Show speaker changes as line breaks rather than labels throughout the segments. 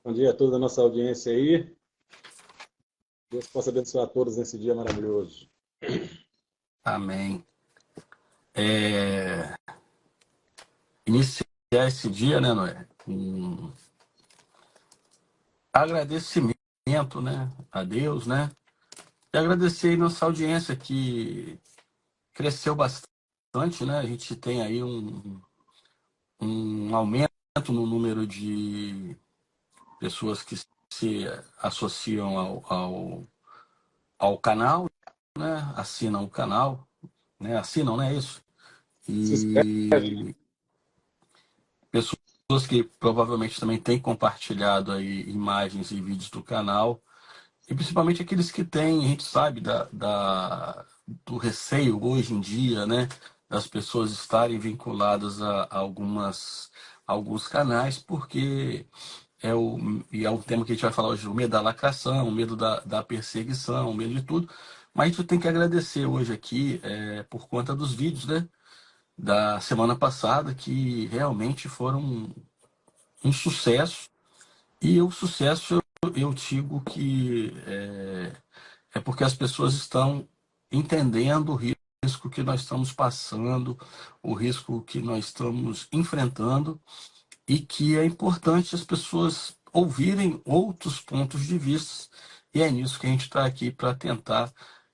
Bom dia a toda a nossa audiência aí. Deus possa abençoar a todos nesse dia maravilhoso.
Amém. Iniciar esse dia, né, Noé? Um agradecimento, né, a Deus, né? E agradecer aí nossa audiência que cresceu bastante, né? A gente tem aí um aumento no número de pessoas que se associam ao canal, né? Assinam o canal, né? Assinam, né? Isso.
Se inscreve.
E pessoas que provavelmente também têm compartilhado aí imagens e vídeos do canal, e principalmente aqueles que têm, a gente sabe do receio hoje em dia, né, das pessoas estarem vinculadas a alguns canais, porque e é um tema que a gente vai falar hoje, o medo da lacração, o medo da perseguição, o medo de tudo, mas a gente tem que agradecer hoje aqui por conta dos vídeos, né, da semana passada, que realmente foram um sucesso. E o sucesso, eu digo que é porque as pessoas estão entendendo o risco que nós estamos passando, o risco que nós estamos enfrentando, e que é importante as pessoas ouvirem outros pontos de vista. E é nisso que a gente está aqui para tentar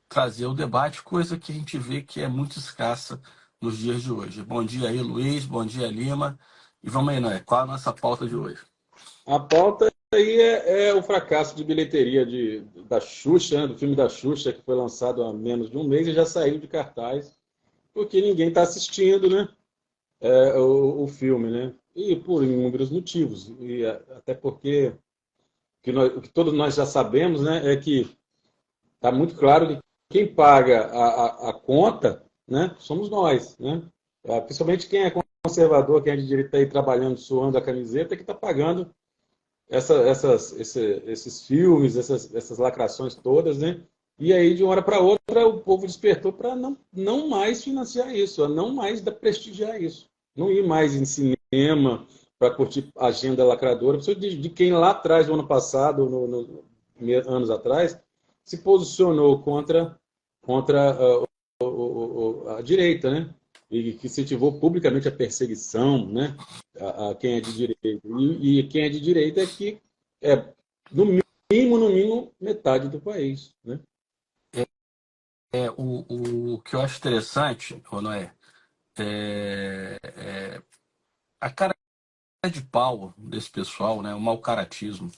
trazer o debate, coisa que a gente vê que é muito escassa nos dias de hoje. Bom dia aí, Luiz, bom dia, Lima. E vamos aí, Noé, qual a nossa pauta de hoje?
A pauta aí é o fracasso de bilheteria da Xuxa, né, do filme da Xuxa, que foi lançado há menos de um mês e já saiu de cartaz, porque ninguém está assistindo, né, o filme, né? E por inúmeros motivos. E até porque o que todos nós já sabemos, né, é que está muito claro que quem paga a conta, né, somos nós, né? Principalmente quem é conservador, quem é de direita, está aí trabalhando, suando a camiseta, que está pagando esses filmes, essas lacrações todas, né? E aí, de uma hora para outra, o povo despertou para não mais financiar isso, a não mais prestigiar isso. Não ir mais em cinema para curtir agenda lacradora. De quem lá atrás, no ano passado, anos atrás, se posicionou contra a direita, né? E que incentivou publicamente a perseguição, né? A quem é de direita. E quem é de direita é que é, no mínimo, metade do país, né?
O que eu acho interessante, ô Noé, a cara de pau desse pessoal, né, o mau caratismo.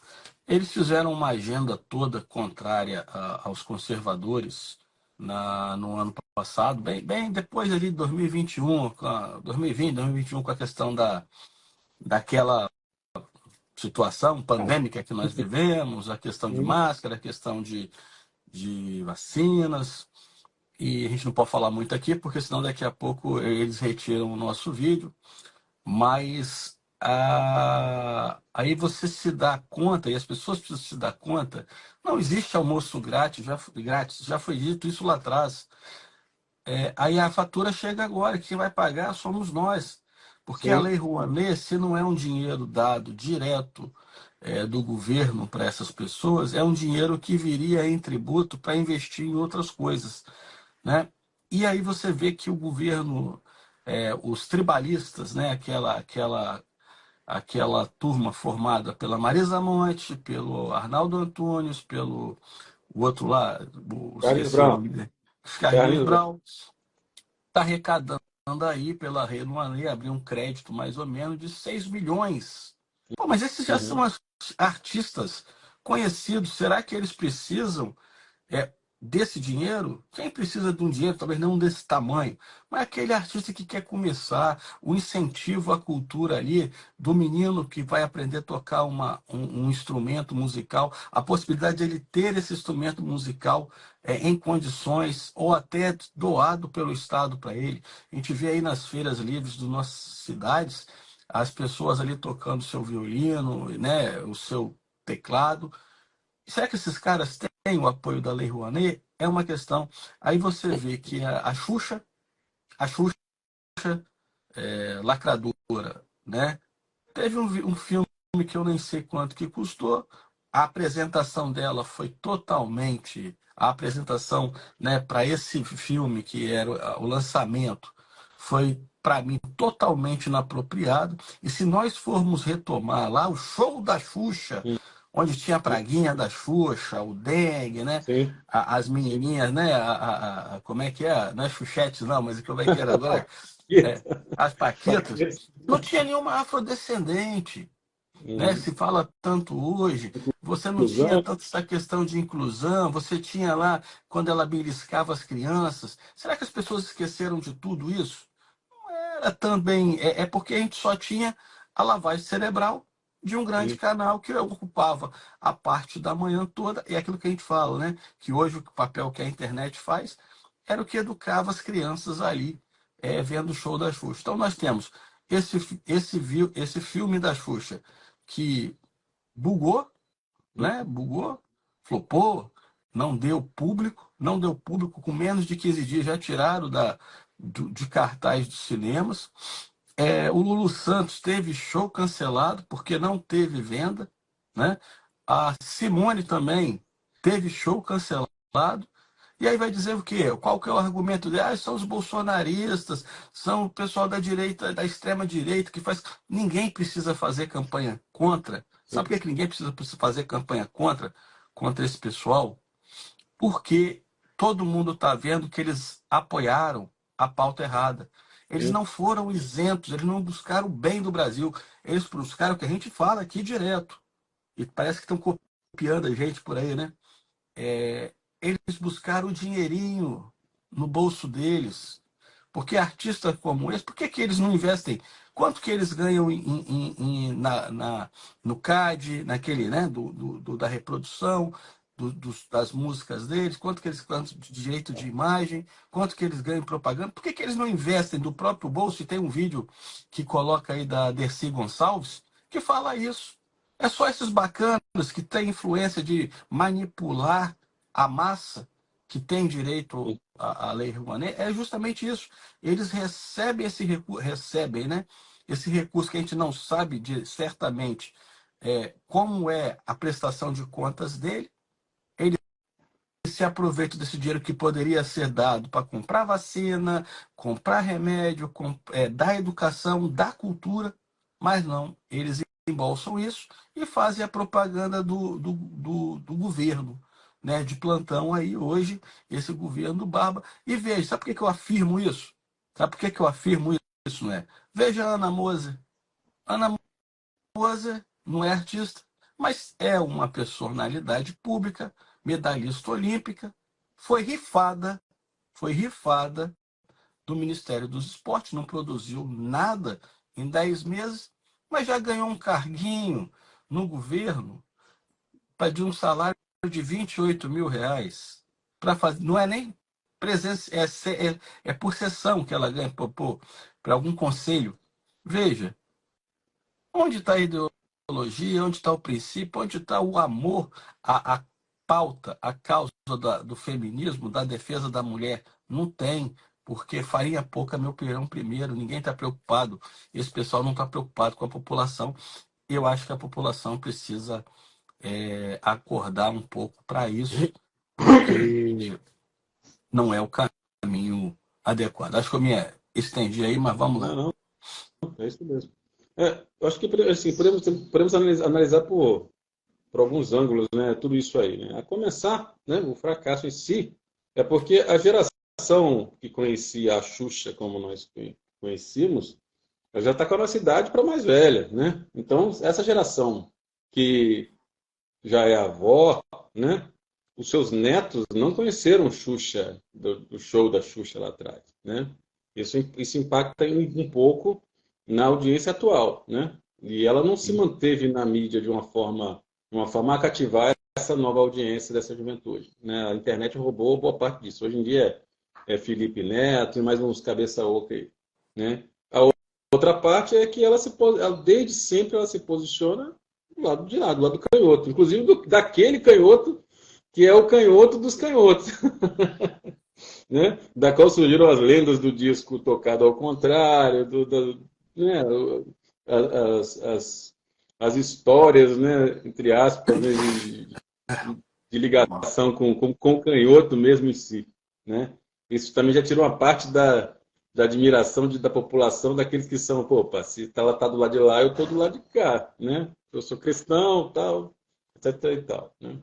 Eles fizeram uma agenda toda contrária aos conservadores no ano passado, bem depois ali de 2021, 2020, 2021, com a questão daquela situação pandêmica que nós vivemos, a questão de máscara, a questão de vacinas. E a gente não pode falar muito aqui, porque senão daqui a pouco eles retiram o nosso vídeo. Mas aí você se dá conta, e as pessoas precisam se dar conta, não existe almoço grátis, já foi dito isso lá atrás. Aí a fatura chega agora, quem vai pagar somos nós. Porque a
Sim.
Lei Rouanet, se não é um dinheiro dado direto do governo para essas pessoas, é um dinheiro que viria em tributo para investir em outras coisas, né? E aí você vê que o governo, os tribalistas, né, aquela turma formada pela Marisa Monte, pelo Arnaldo Antunes, pelo o outro lá,
Carlinhos
esqueci o
Brown.
nome dele, Carlinhos
Carlinhos Brown.
Brown, está arrecadando aí pela Rede Rouanet, abriu um crédito mais ou menos de 6 milhões. Pô, mas esses já são
Uhum.
artistas conhecidos, será que eles precisam desse dinheiro? Quem precisa de um dinheiro, talvez não desse tamanho, mas aquele artista que quer começar, o incentivo à cultura ali, do menino que vai aprender a tocar um instrumento musical, a possibilidade de ele ter esse instrumento musical em condições, ou até doado pelo Estado para ele. A gente vê aí nas feiras livres das nossas cidades, as pessoas ali tocando seu violino, né, o seu teclado. Será que esses caras têm o apoio da Lei Rouanet? É uma questão. Aí você vê que a Xuxa lacradora, né? Teve um filme filme que eu nem sei quanto que custou. A apresentação dela foi totalmente... A apresentação, né, para esse filme, que era o lançamento, foi, para mim, totalmente inapropriado. E se nós formos retomar lá o show da Xuxa,
Hum,
onde tinha a praguinha da Xuxa, o dengue, né?
sim.
As menininhas, né? Como é que é? Não é Xuxete, não, mas como é que era agora? É, as Paquitas. Não tinha nenhuma afrodescendente, né?
Uhum.
Se fala tanto hoje, você não tinha
Inclusão.
tanto essa questão de inclusão, você tinha lá, quando ela beliscava as crianças. Será que as pessoas esqueceram de tudo isso? Era também, é porque a gente só tinha a lavagem cerebral de um grande
Sim.
canal que ocupava a parte da manhã toda, e é aquilo que a gente fala, né? Que hoje o papel que a internet faz era o que educava as crianças ali, vendo o show da Xuxa. Então nós temos esse filme da Xuxa que bugou, né? Bugou, flopou, não deu público com menos de 15 dias, já tiraram de cartaz dos cinemas. O Lulu Santos teve show cancelado porque não teve venda, né? A Simone também teve show cancelado. E aí vai dizer o quê? Qual que é o argumento dele? São os bolsonaristas, são o pessoal da direita, da extrema direita que faz. Ninguém precisa fazer campanha contra. Sabe por que ninguém precisa fazer campanha contra esse pessoal? Porque todo mundo está vendo que eles apoiaram a pauta errada. Eles
Sim.
não foram isentos, eles não buscaram o bem do Brasil. Eles buscaram o que a gente fala aqui direto. E parece que estão copiando a gente por aí, né? Eles buscaram o dinheirinho no bolso deles. Porque artistas como esse, por que, que eles não investem? Quanto que eles ganham no CAD, naquele, né, da reprodução das músicas deles? Quanto de direito de imagem? Quanto que eles ganham em propaganda? Por que, que eles não investem do próprio bolso? E tem um vídeo que coloca aí da Dercy Gonçalves que fala isso. É só esses bacanas que têm influência de manipular a massa que tem direito à Lei Rouanet, é justamente isso. Eles recebem esse recurso, né? Esse recurso que a gente não sabe certamente como é a prestação de contas dele. Eles se aproveitam desse dinheiro que poderia ser dado para comprar vacina, comprar remédio, dar educação, dar cultura, mas não, eles embolsam isso e fazem a propaganda do governo, né, de plantão aí hoje, esse governo Barba. E veja, sabe por que eu afirmo isso? Sabe por que eu afirmo isso, né? Veja a Ana Moser. Ana Moser não é artista, mas é uma personalidade pública, medalhista olímpica, foi rifada do Ministério dos Esportes, não produziu nada em 10 meses, mas já ganhou um carguinho no governo de um salário de R$ 28.000. Não é nem presença, é por sessão que ela ganha para algum conselho. Veja, onde está a ideologia, onde está o princípio, onde está o amor, a pauta, a causa do feminismo, da defesa da mulher? Não tem, porque farinha pouca, meu pirão primeiro, ninguém está preocupado, esse pessoal não está preocupado com a população. Eu acho que a população precisa acordar um pouco para isso, porque não é o caminho adequado. Acho que eu me estendi aí, mas vamos
Não,
lá.
não, é isso mesmo. Eu acho que assim, podemos analisar por alguns ângulos, né, tudo isso aí. Né? A começar, né, o fracasso em si é porque a geração que conhecia a Xuxa como nós conhecíamos, ela já está com a nossa idade para mais velha. Né? Então, essa geração que já é avó, né, os seus netos não conheceram Xuxa, do show da Xuxa lá atrás. Né? Isso impacta um pouco na audiência atual. Né? E ela não se manteve na mídia de uma forma a cativar essa nova audiência dessa juventude. Né? A internet roubou boa parte disso. Hoje em dia é Felipe Neto e mais uns cabeça oca aí. Né? A outra parte é que desde sempre ela se posiciona do lado de lá, do lado do canhoto. Inclusive daquele canhoto que é o canhoto dos canhotos. Né? Da qual surgiram as lendas do disco tocado ao contrário, né? as, as, as histórias, né, entre aspas, né, de ligação com o canhoto mesmo em si, né? Isso também já tirou uma parte da admiração da população, daqueles que são, pô, opa, se ela tá do lado de lá, eu tô do lado de cá, né? Eu sou cristão, tal, etc e tal, né?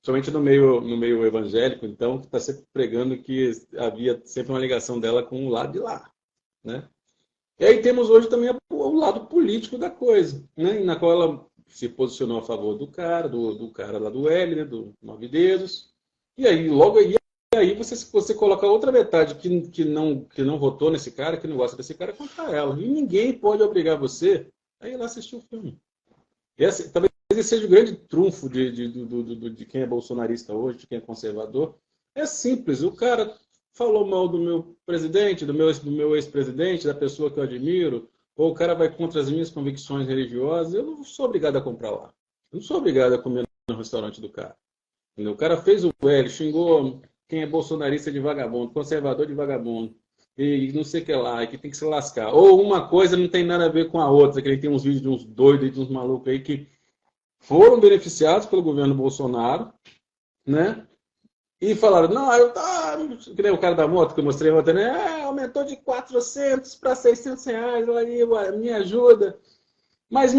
Somente no meio evangélico, então, que está sempre pregando que havia sempre uma ligação dela com o lado de lá, né? E aí temos hoje também o lado político da coisa, né? Na qual ela se posicionou a favor do cara lá do L, né? Do Nove Dedos. E aí, logo aí você coloca outra metade que não votou nesse cara, que não gosta desse cara, contra ela. E ninguém pode obrigar você a ir lá assistir o filme. Talvez esse seja o grande trunfo de quem é bolsonarista hoje, de quem é conservador. É simples, o cara falou mal do meu presidente, do meu ex-presidente, da pessoa que eu admiro, ou o cara vai contra as minhas convicções religiosas, eu não sou obrigado a comprar lá. Eu não sou obrigado a comer no restaurante do cara. O cara fez o L, xingou quem é bolsonarista de vagabundo, conservador de vagabundo, e não sei o que lá, e que tem que se lascar. Ou uma coisa não tem nada a ver com a outra, que ele tem uns vídeos de uns doidos e de uns malucos aí que foram beneficiados pelo governo Bolsonaro, né? E falaram, não, que nem o cara da moto que eu mostrei ontem, né? Aumentou de 400 para 600 reais, aí, me ajuda. Mas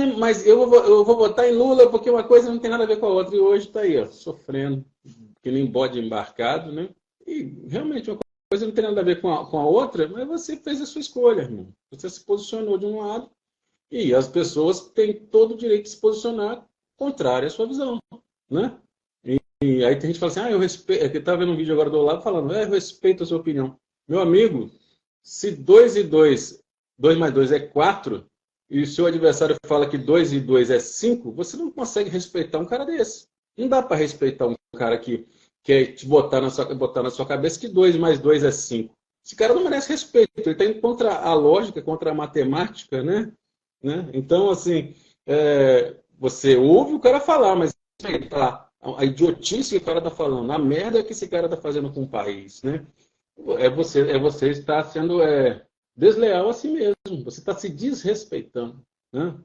eu vou votar em Lula porque uma coisa não tem nada a ver com a outra. E hoje está aí, ó, sofrendo, que nem bode embarcado, né? E realmente uma coisa não tem nada a ver com a outra, mas você fez a sua escolha, irmão. Você se posicionou de um lado e as pessoas têm todo o direito de se posicionar contrário à sua visão, né? E aí tem gente que fala assim, eu respeito, eu estava vendo um vídeo agora do Olavo falando, eu respeito a sua opinião. Meu amigo, se 2 e 2, 2 mais 2 é 4, e o seu adversário fala que 2 e 2 é 5, você não consegue respeitar um cara desse. Não dá para respeitar um cara que quer te botar na sua cabeça que 2 mais 2 é 5. Esse cara não merece respeito, ele está indo contra a lógica, contra a matemática, né? Então, assim, você ouve o cara falar, mas a idiotice que o cara está falando, a merda que esse cara está fazendo com o país, né? É você estar sendo desleal a si mesmo, você está se desrespeitando, né?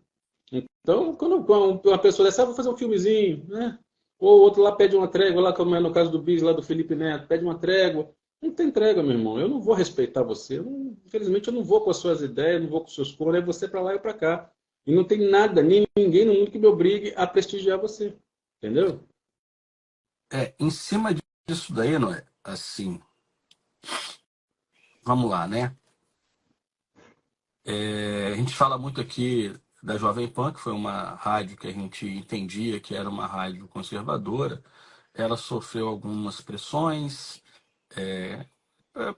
Então, quando uma pessoa dessa, vou fazer um filmezinho, né? Ou outro lá pede uma trégua, lá como é no caso do Bis, lá do Felipe Neto, pede uma trégua. Não tem trégua, meu irmão. Eu não vou respeitar você. Infelizmente, eu não vou com as suas ideias, não vou com os seus planos, é você para lá e para cá. E não tem nada, nem ninguém no mundo que me obrigue a prestigiar você. Entendeu?
Em cima disso daí, não é? Assim, vamos lá, né? A gente fala muito aqui da Jovem Pan, que foi uma rádio que a gente entendia que era uma rádio conservadora. Ela sofreu algumas pressões. é, é,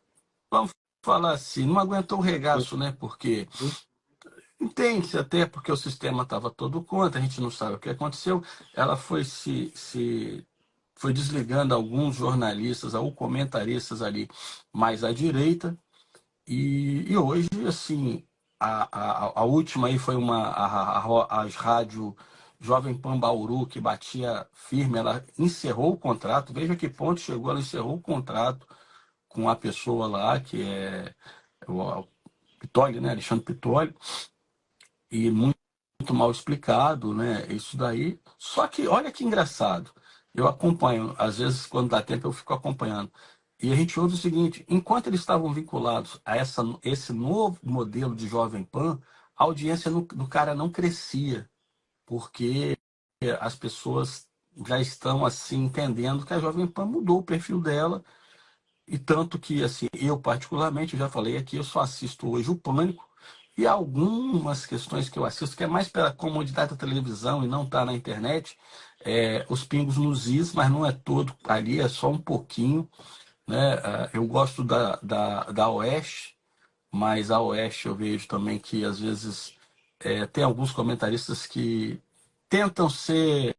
Vamos falar assim, não aguentou o regaço, né? Porque entende-se até porque o sistema estava todo contra, a gente não sabe o que aconteceu. Ela foi desligando alguns jornalistas ou comentaristas ali mais à direita. E hoje, assim, a última aí foi a rádio Jovem Pan Bauru, que batia firme, ela encerrou o contrato. Veja que ponto chegou, ela encerrou o contrato com a pessoa lá, que é o Pitoli, né? Alexandre Pitoli, e muito mal explicado, né? Isso daí. Só que olha que engraçado. Eu acompanho, às vezes, quando dá tempo, eu fico acompanhando. E a gente ouve o seguinte: enquanto eles estavam vinculados a esse novo modelo de Jovem Pan, a audiência do cara não crescia, porque as pessoas já estão assim entendendo que a Jovem Pan mudou o perfil dela. E tanto que, assim, eu particularmente, eu já falei aqui, eu só assisto hoje o Pânico e algumas questões que eu assisto, que é mais pela comodidade da televisão e não tá na internet, os pingos nos is, mas não é todo ali, é só um pouquinho, né? Eu gosto da Oeste, mas a Oeste eu vejo também que, às vezes, tem alguns comentaristas que tentam ser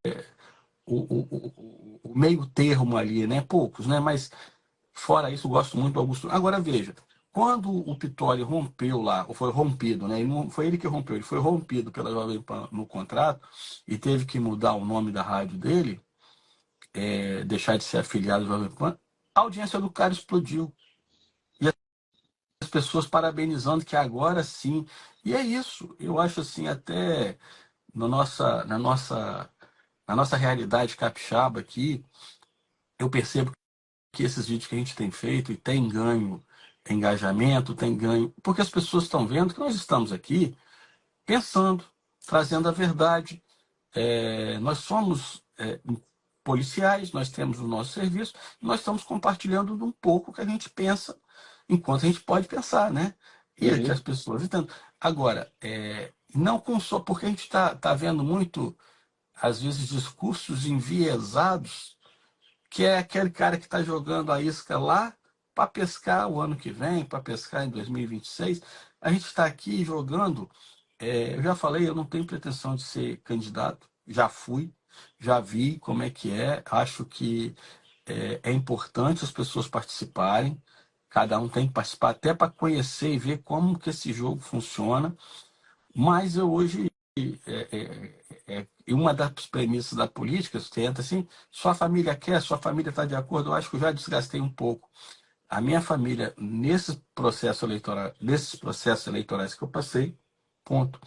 o meio termo ali, né? Poucos, né? Mas fora isso, eu gosto muito do Augusto. Agora veja, quando o Pitoli rompeu lá, ou foi rompido, né? Não foi ele que rompeu, ele foi rompido pela Jovem Pan no contrato e teve que mudar o nome da rádio dele, deixar de ser afiliado à Jovem Pan, a audiência do cara explodiu. E as pessoas parabenizando que agora sim. E é isso, eu acho assim, até na nossa realidade capixaba aqui, eu percebo que esses vídeos que a gente tem feito e tem ganho engajamento, tem ganho, porque as pessoas estão vendo que nós estamos aqui pensando, trazendo a verdade. Nós somos policiais, nós temos o nosso serviço, nós estamos compartilhando um pouco que a gente pensa, enquanto a gente pode pensar, né? E é que as
Uhum.
pessoas entendam. Agora, não com só, porque a gente está vendo muito, às vezes, discursos enviesados, que é aquele cara que está jogando a isca lá para pescar o ano que vem, para pescar em 2026. A gente está aqui jogando. Eu já falei, eu não tenho pretensão de ser candidato, já fui, já vi como é que é. Acho que é importante as pessoas participarem, cada um tem que participar, até para conhecer e ver como que esse jogo funciona. Mas eu hoje, uma das premissas da política, você entra assim, sua família quer, sua família está de acordo, eu acho que eu já desgastei um pouco. A minha família, nesses processos eleitorais que eu passei, ponto.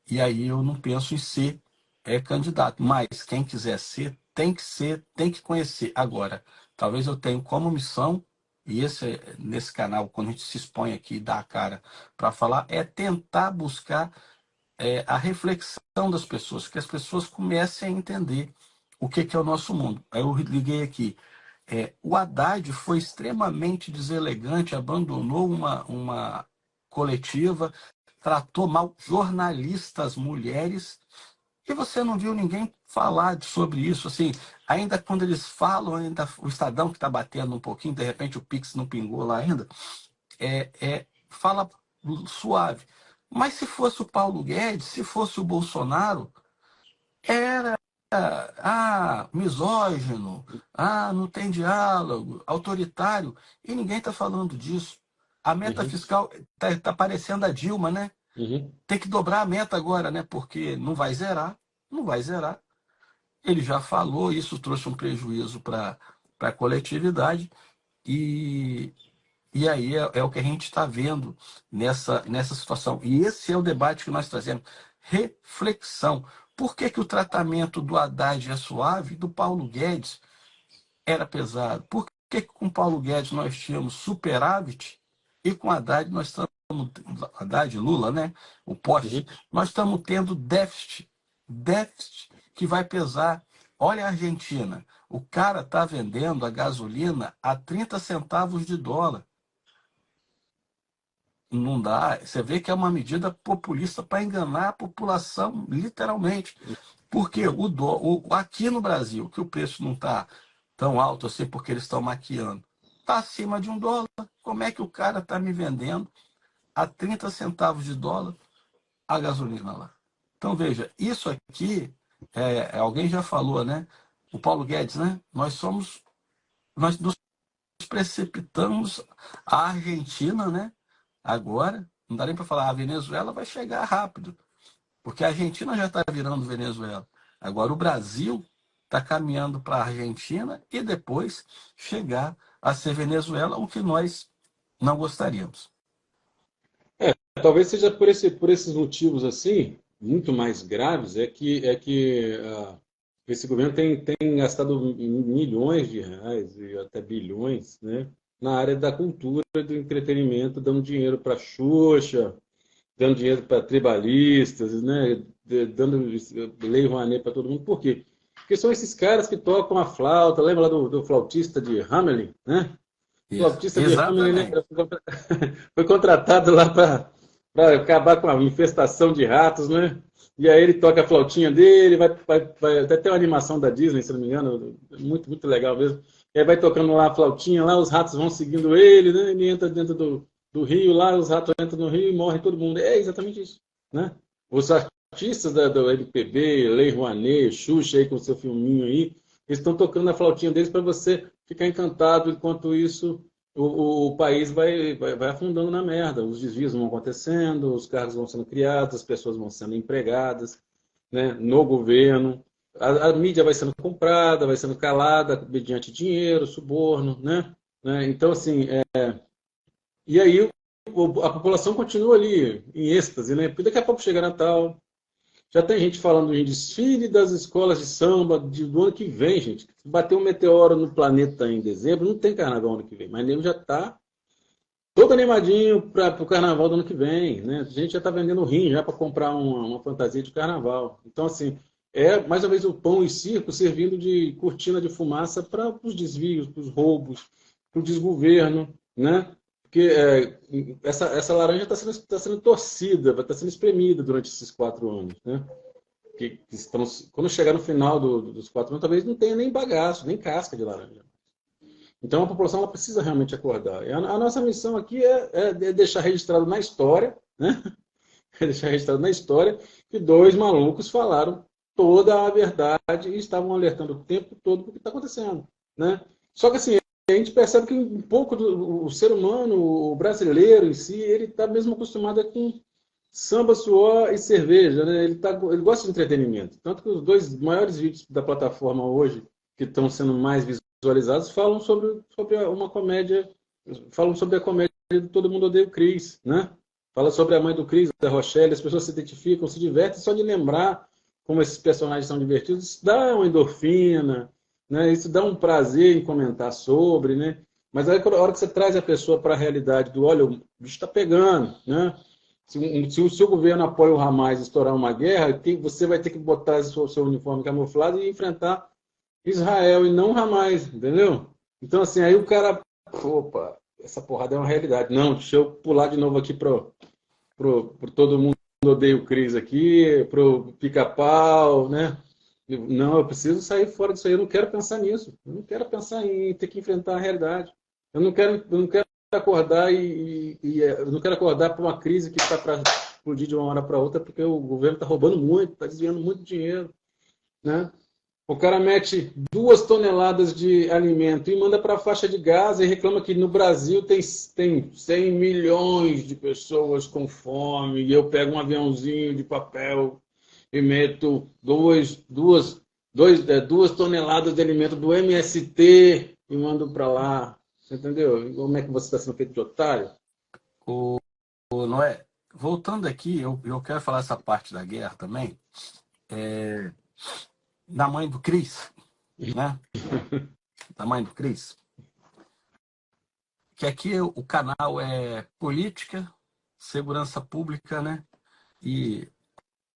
E aí eu não penso em ser candidato, mas quem quiser ser, tem que conhecer. Agora, talvez eu tenha como missão, e nesse canal, quando a gente se expõe aqui e dá a cara para falar, é tentar buscar a reflexão das pessoas, que as pessoas comecem a entender o que é o nosso mundo. Aí eu liguei aqui. O Haddad foi extremamente deselegante, abandonou uma coletiva, tratou mal jornalistas mulheres, e você não viu ninguém falar sobre isso. Assim, ainda quando eles falam, ainda o Estadão que está batendo um pouquinho, de repente o Pix não pingou lá ainda, fala suave. Mas se fosse o Paulo Guedes, se fosse o Bolsonaro, era misógino, não tem diálogo, autoritário, e ninguém está falando disso. A meta
Uhum.
fiscal está parecendo a Dilma, né?
Uhum.
Tem que dobrar a meta agora, né? Porque não vai zerar. Ele já falou, isso trouxe um prejuízo para a coletividade, e, e aí é o que a gente está vendo nessa situação. E esse é o debate que nós trazemos. Reflexão. Por que, que o tratamento do Haddad é suave e do Paulo Guedes era pesado? Por que, que com Paulo Guedes nós tínhamos superávit e com Haddad nós estamos. Haddad, Lula, né? O poste.
Uhum.
Nós estamos tendo déficit. Déficit que vai pesar. Olha a Argentina. O cara está vendendo a gasolina a 30 centavos de dólar. Não dá. Você vê que é uma medida populista para enganar a população, literalmente. Porque aqui no Brasil, que o preço não está tão alto assim, porque eles estão maquiando, está acima de US$ 1. Como é que o cara está me vendendo a 30 centavos de dólar a gasolina lá? Então, veja, isso aqui, alguém já falou, né? O Paulo Guedes, né? Nós nos precipitamos a Argentina, né? Agora, não dá nem para falar, a Venezuela vai chegar rápido, porque a Argentina já está virando Venezuela. Agora o Brasil está caminhando para a Argentina e depois chegar a ser Venezuela, o que nós não gostaríamos.
Talvez seja por esses motivos assim, muito mais graves, esse governo tem gastado milhões de reais e até bilhões, né, na área da cultura e do entretenimento, dando dinheiro para Xuxa, dando dinheiro para tribalistas, né, dando lei Rouanet para todo mundo. Por quê? Porque são esses caras que tocam a flauta, lembra lá do flautista de Hamelin, né?
Isso.
Flautista de Hamelin, né?
Exatamente.
Foi contratado lá para acabar com a infestação de ratos, né? E aí ele toca a flautinha dele, vai até ter uma animação da Disney, se não me engano, muito, muito legal mesmo. E aí vai tocando lá a flautinha, lá os ratos vão seguindo ele, né? Ele entra dentro do rio lá, os ratos entram no rio e morre todo mundo. É exatamente isso, né? Os artistas do MPB, Lei Rouanet, Xuxa aí com seu filminho aí, eles estão tocando a flautinha deles para você ficar encantado, enquanto isso o país vai afundando na merda. Os desvios vão acontecendo, os cargos vão sendo criados, as pessoas vão sendo empregadas, né, no governo. A mídia vai sendo comprada, vai sendo calada mediante dinheiro, suborno, né? Então, assim, e aí a população continua ali em êxtase, né? Porque daqui a pouco chega Natal, Já tem gente falando em desfile das escolas de samba do ano que vem, gente. Se bater um meteoro no planeta em dezembro, não tem carnaval ano que vem. Mas nego já está todo animadinho para o carnaval do ano que vem, né? A gente já está vendendo rim já para comprar uma fantasia de carnaval. Então, assim, é mais uma vez o pão e circo servindo de cortina de fumaça para os desvios, para os roubos, para o desgoverno, né? Porque essa laranja tá sendo torcida, vai estar sendo espremida durante esses 4 anos, né? Que estão, quando chegar no final dos 4 anos, talvez não tenha nem bagaço, nem casca de laranja. Então a população ela precisa realmente acordar. E a nossa missão aqui é deixar registrado na história, né? É deixar registrado na história que 2 malucos falaram toda a verdade e estavam alertando o tempo todo do que está acontecendo, né? Só que assim, a gente percebe que um pouco o ser humano, o brasileiro em si, ele está mesmo acostumado com samba, suor e cerveja, né? Ele gosta de entretenimento. Tanto que os 2 maiores vídeos da plataforma hoje, que estão sendo mais visualizados, falam sobre uma comédia, falam sobre a comédia do Todo Mundo Odeia o Chris, né? Fala sobre a mãe do Chris, da Rochelle, as pessoas se identificam, se divertem, só de lembrar como esses personagens são divertidos, isso dá uma endorfina, né? Isso dá um prazer em comentar sobre, né? Mas aí, a hora que você traz a pessoa para a realidade do, olha, o bicho está pegando, né? Se o seu governo apoia o Hamas estourar uma guerra, você vai ter que botar o seu uniforme camuflado e enfrentar Israel e não Hamas, entendeu? Então, assim, aí o cara, opa, essa porrada é uma realidade. Não, deixa eu pular de novo aqui pro Todo Mundo Odeia o Cris aqui, pro Pica-Pau, né? Não, eu preciso sair fora disso aí, eu não quero pensar nisso. Eu não quero pensar em ter que enfrentar a realidade. Eu não quero acordar eu não quero acordar para uma crise que está para explodir de uma hora para outra, porque o governo está roubando muito, está desviando muito dinheiro, né? O cara mete 2 toneladas de alimento e manda para a faixa de Gaza e reclama que no Brasil tem 100 milhões de pessoas com fome e eu pego um aviãozinho de papel e meto 2 toneladas de alimento do MST e mando para lá. Você entendeu? Como é que você está sendo feito de otário?
Noé, voltando aqui, eu quero falar essa parte da guerra também, da mãe do Cris, né? Da mãe do Cris. Que aqui o canal é política, segurança pública, né? E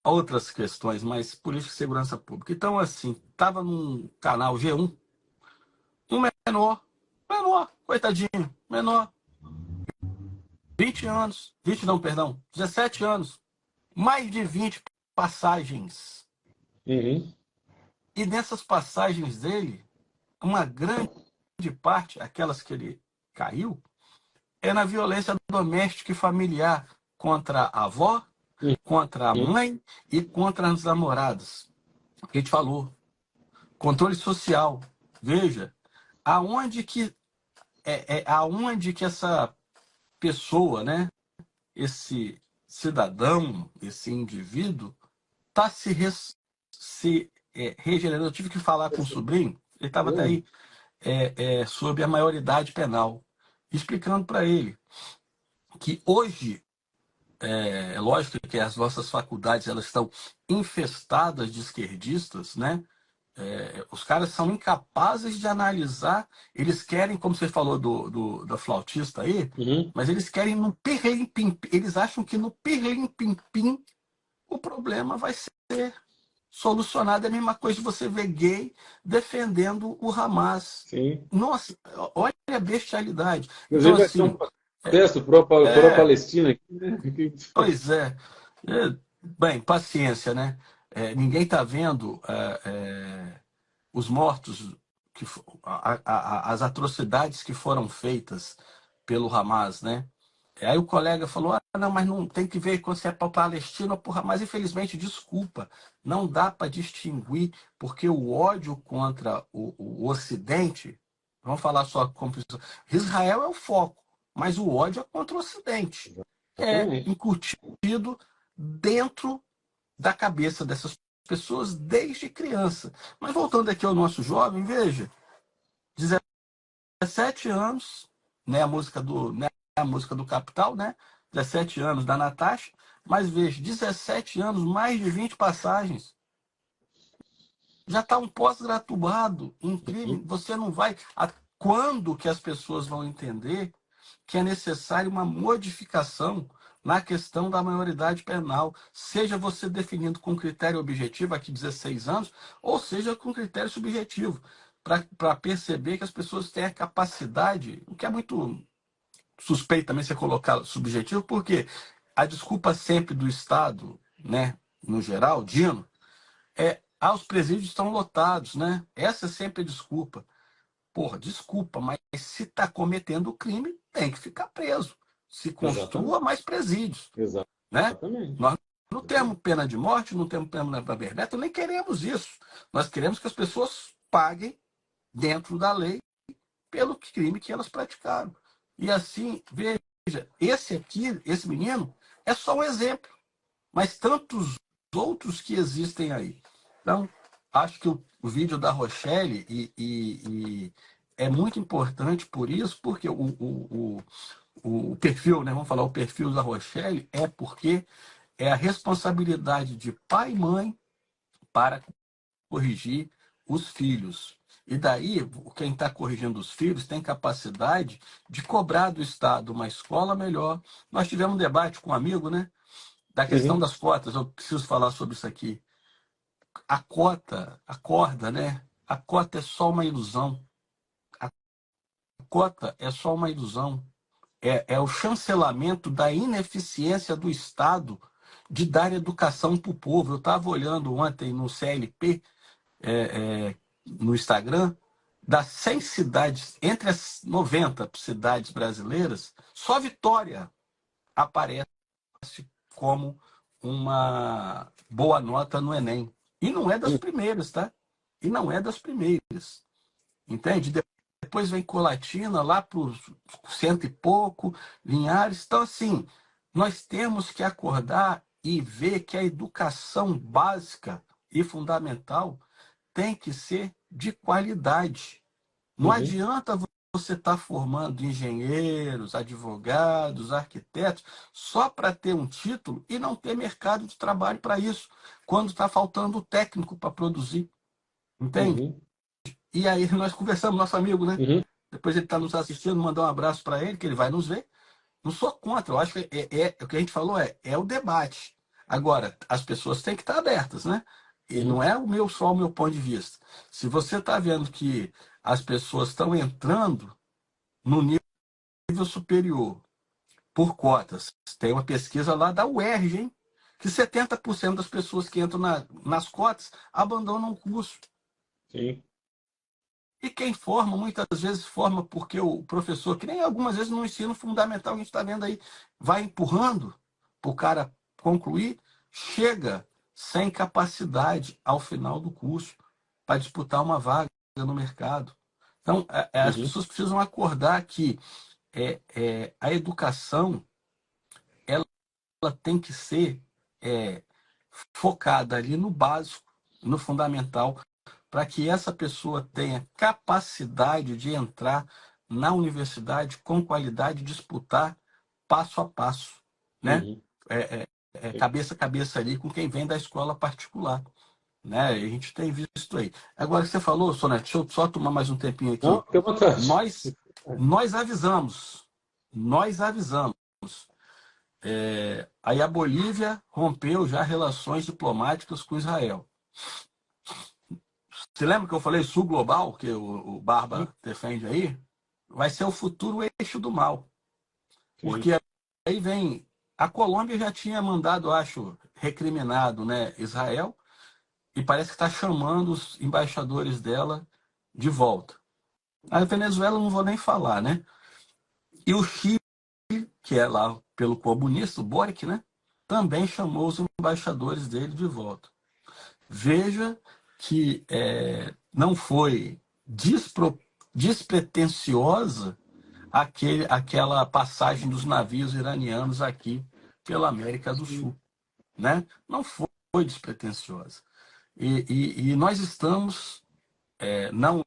outras questões, mas política e segurança pública. Então, assim, estava num canal G1, um menor, coitadinho, menor, 20 anos, 20 não, perdão, 17 anos, mais de 20 passagens.
Uhum.
E nessas passagens dele, uma grande parte, aquelas que ele caiu, é na violência doméstica e familiar contra a avó, contra a mãe e contra as namoradas. Que a gente falou. Controle social. Veja, aonde que essa pessoa, né, esse cidadão, esse indivíduo, está regenerando. Eu tive que falar com o sobrinho, ele estava até aí, sobre a maioridade penal, explicando para ele que hoje, é lógico que as nossas faculdades elas estão infestadas de esquerdistas, né? Os caras são incapazes de analisar, eles querem, como você falou da flautista aí,
Uhum.
mas eles querem no perlim-pim, eles acham que no perlim-pim-pim o problema vai ser solucionado. É a mesma coisa de você ver gay defendendo o Hamas.
Sim.
Nossa, olha a bestialidade. Então,
Inclusive vai ter um
assim,
protesto pró-Palestina aqui, né?
pois é. Bem, paciência, né? Ninguém está vendo os mortos, as atrocidades que foram feitas pelo Hamas, né? Aí o colega falou, não, mas não tem que ver se é para o Palestina ou para o Hamas. Infelizmente, desculpa, não dá para distinguir, porque o ódio contra o Ocidente, vamos falar só como Israel é o foco, mas o ódio é contra o Ocidente. É
Exatamente.
incutido dentro da cabeça dessas pessoas desde criança. Mas voltando aqui ao nosso jovem, veja, 17 anos, né, a música do Capital, né? 17 anos da Natasha, Mas veja, 17 anos, mais de 20 passagens. Já está um pós-graduado em crime. Você não vai... Quando que as pessoas vão entender que é necessária uma modificação na questão da maioridade penal, seja você definindo com critério objetivo, aqui 16 anos, ou seja com critério subjetivo, para perceber que as pessoas têm a capacidade, o que é muito suspeito também você colocar subjetivo, porque a desculpa sempre do Estado, né, no geral, Dino, os presídios estão lotados, né? Essa é sempre a desculpa. Porra, desculpa, mas se está cometendo crime, tem que ficar preso. Se construa mais presídios. Né?
Exatamente.
Nós não temos pena de morte, não temos pena perpétua, nem queremos isso. Nós queremos que as pessoas paguem dentro da lei pelo crime que elas praticaram. E assim, veja, esse menino, é só um exemplo, mas tantos outros que existem aí. Então, acho que o vídeo da Rochelle é muito importante por isso, porque o perfil, né, vamos falar, o perfil da Rochelle é porque é a responsabilidade de pai e mãe para corrigir os filhos. E daí, quem está corrigindo os filhos tem capacidade de cobrar do Estado uma escola melhor. Nós tivemos um debate com um amigo, né, da questão das cotas. Eu preciso falar sobre isso aqui. A corda, né? A cota é só uma ilusão. A cota é só uma ilusão. É o chancelamento da ineficiência do Estado de dar educação para o povo. Eu estava olhando ontem no CLP, no Instagram, das 100 cidades, entre as 90 cidades brasileiras, só Vitória aparece como uma boa nota no Enem. E não é das primeiras, tá? E não é das primeiras. Entende? Depois vem Colatina, lá para os cento e pouco, Linhares. Então, assim, nós temos que acordar e ver que a educação básica e fundamental tem que ser de qualidade. Não adianta você estar formando engenheiros, advogados, arquitetos, só para ter um título e não ter mercado de trabalho para isso, quando está faltando o técnico para produzir. Entende? E aí nós conversamos, nosso amigo, né? Depois ele está nos assistindo, mandar um abraço para ele, que ele vai nos ver. Não sou contra, eu acho que o que a gente falou é o debate. Agora, as pessoas têm que estar abertas, né? E não é só o meu ponto de vista. Se você está vendo que as pessoas estão entrando no nível superior por cotas, tem uma pesquisa lá da UERJ, hein? Que 70% das pessoas que entram nas cotas abandonam o curso.
Sim.
E quem forma, muitas vezes forma porque o professor, que nem algumas vezes no ensino fundamental, a gente está vendo aí, vai empurrando para o cara concluir, chega sem capacidade ao final do curso para disputar uma vaga no mercado. Então, as pessoas precisam acordar que a educação ela tem que ser focada ali no básico, no fundamental, para que essa pessoa tenha capacidade de entrar na universidade com qualidade, disputar passo a passo, né? Cabeça a cabeça ali com quem vem da escola particular, né? A gente tem visto aí. Agora que você falou, Soneto, deixa eu só tomar mais um tempinho aqui.
Não, fica à vontade.
Nós avisamos. Aí a Bolívia rompeu já relações diplomáticas com Israel. Você lembra que eu falei sul global, que o Barba defende aí? Vai ser o futuro eixo do mal. Porque aí vem... A Colômbia já tinha mandado, acho, recriminado, né, Israel, e parece que está chamando os embaixadores dela de volta. A Venezuela não vou nem falar, né? E o Chile, que é lá pelo comunista, o Boric, né, também chamou os embaixadores dele de volta. Veja que não foi despretensiosa aquela passagem dos navios iranianos aqui pela América do Sul. Né? Não foi despretensiosa. E nós estamos, não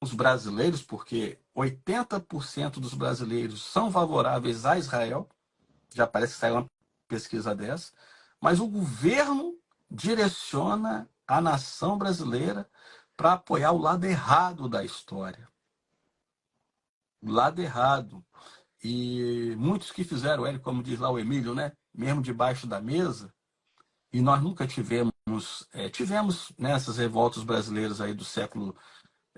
os brasileiros, porque 80% dos brasileiros são favoráveis a Israel, já parece que saiu uma pesquisa dessa, mas o governo direciona a nação brasileira para apoiar o lado errado da história. O lado errado. E muitos que fizeram, ele, como diz lá o Emílio, né? Mesmo debaixo da mesa, e nós nunca tivemos nessas revoltas brasileiras aí do século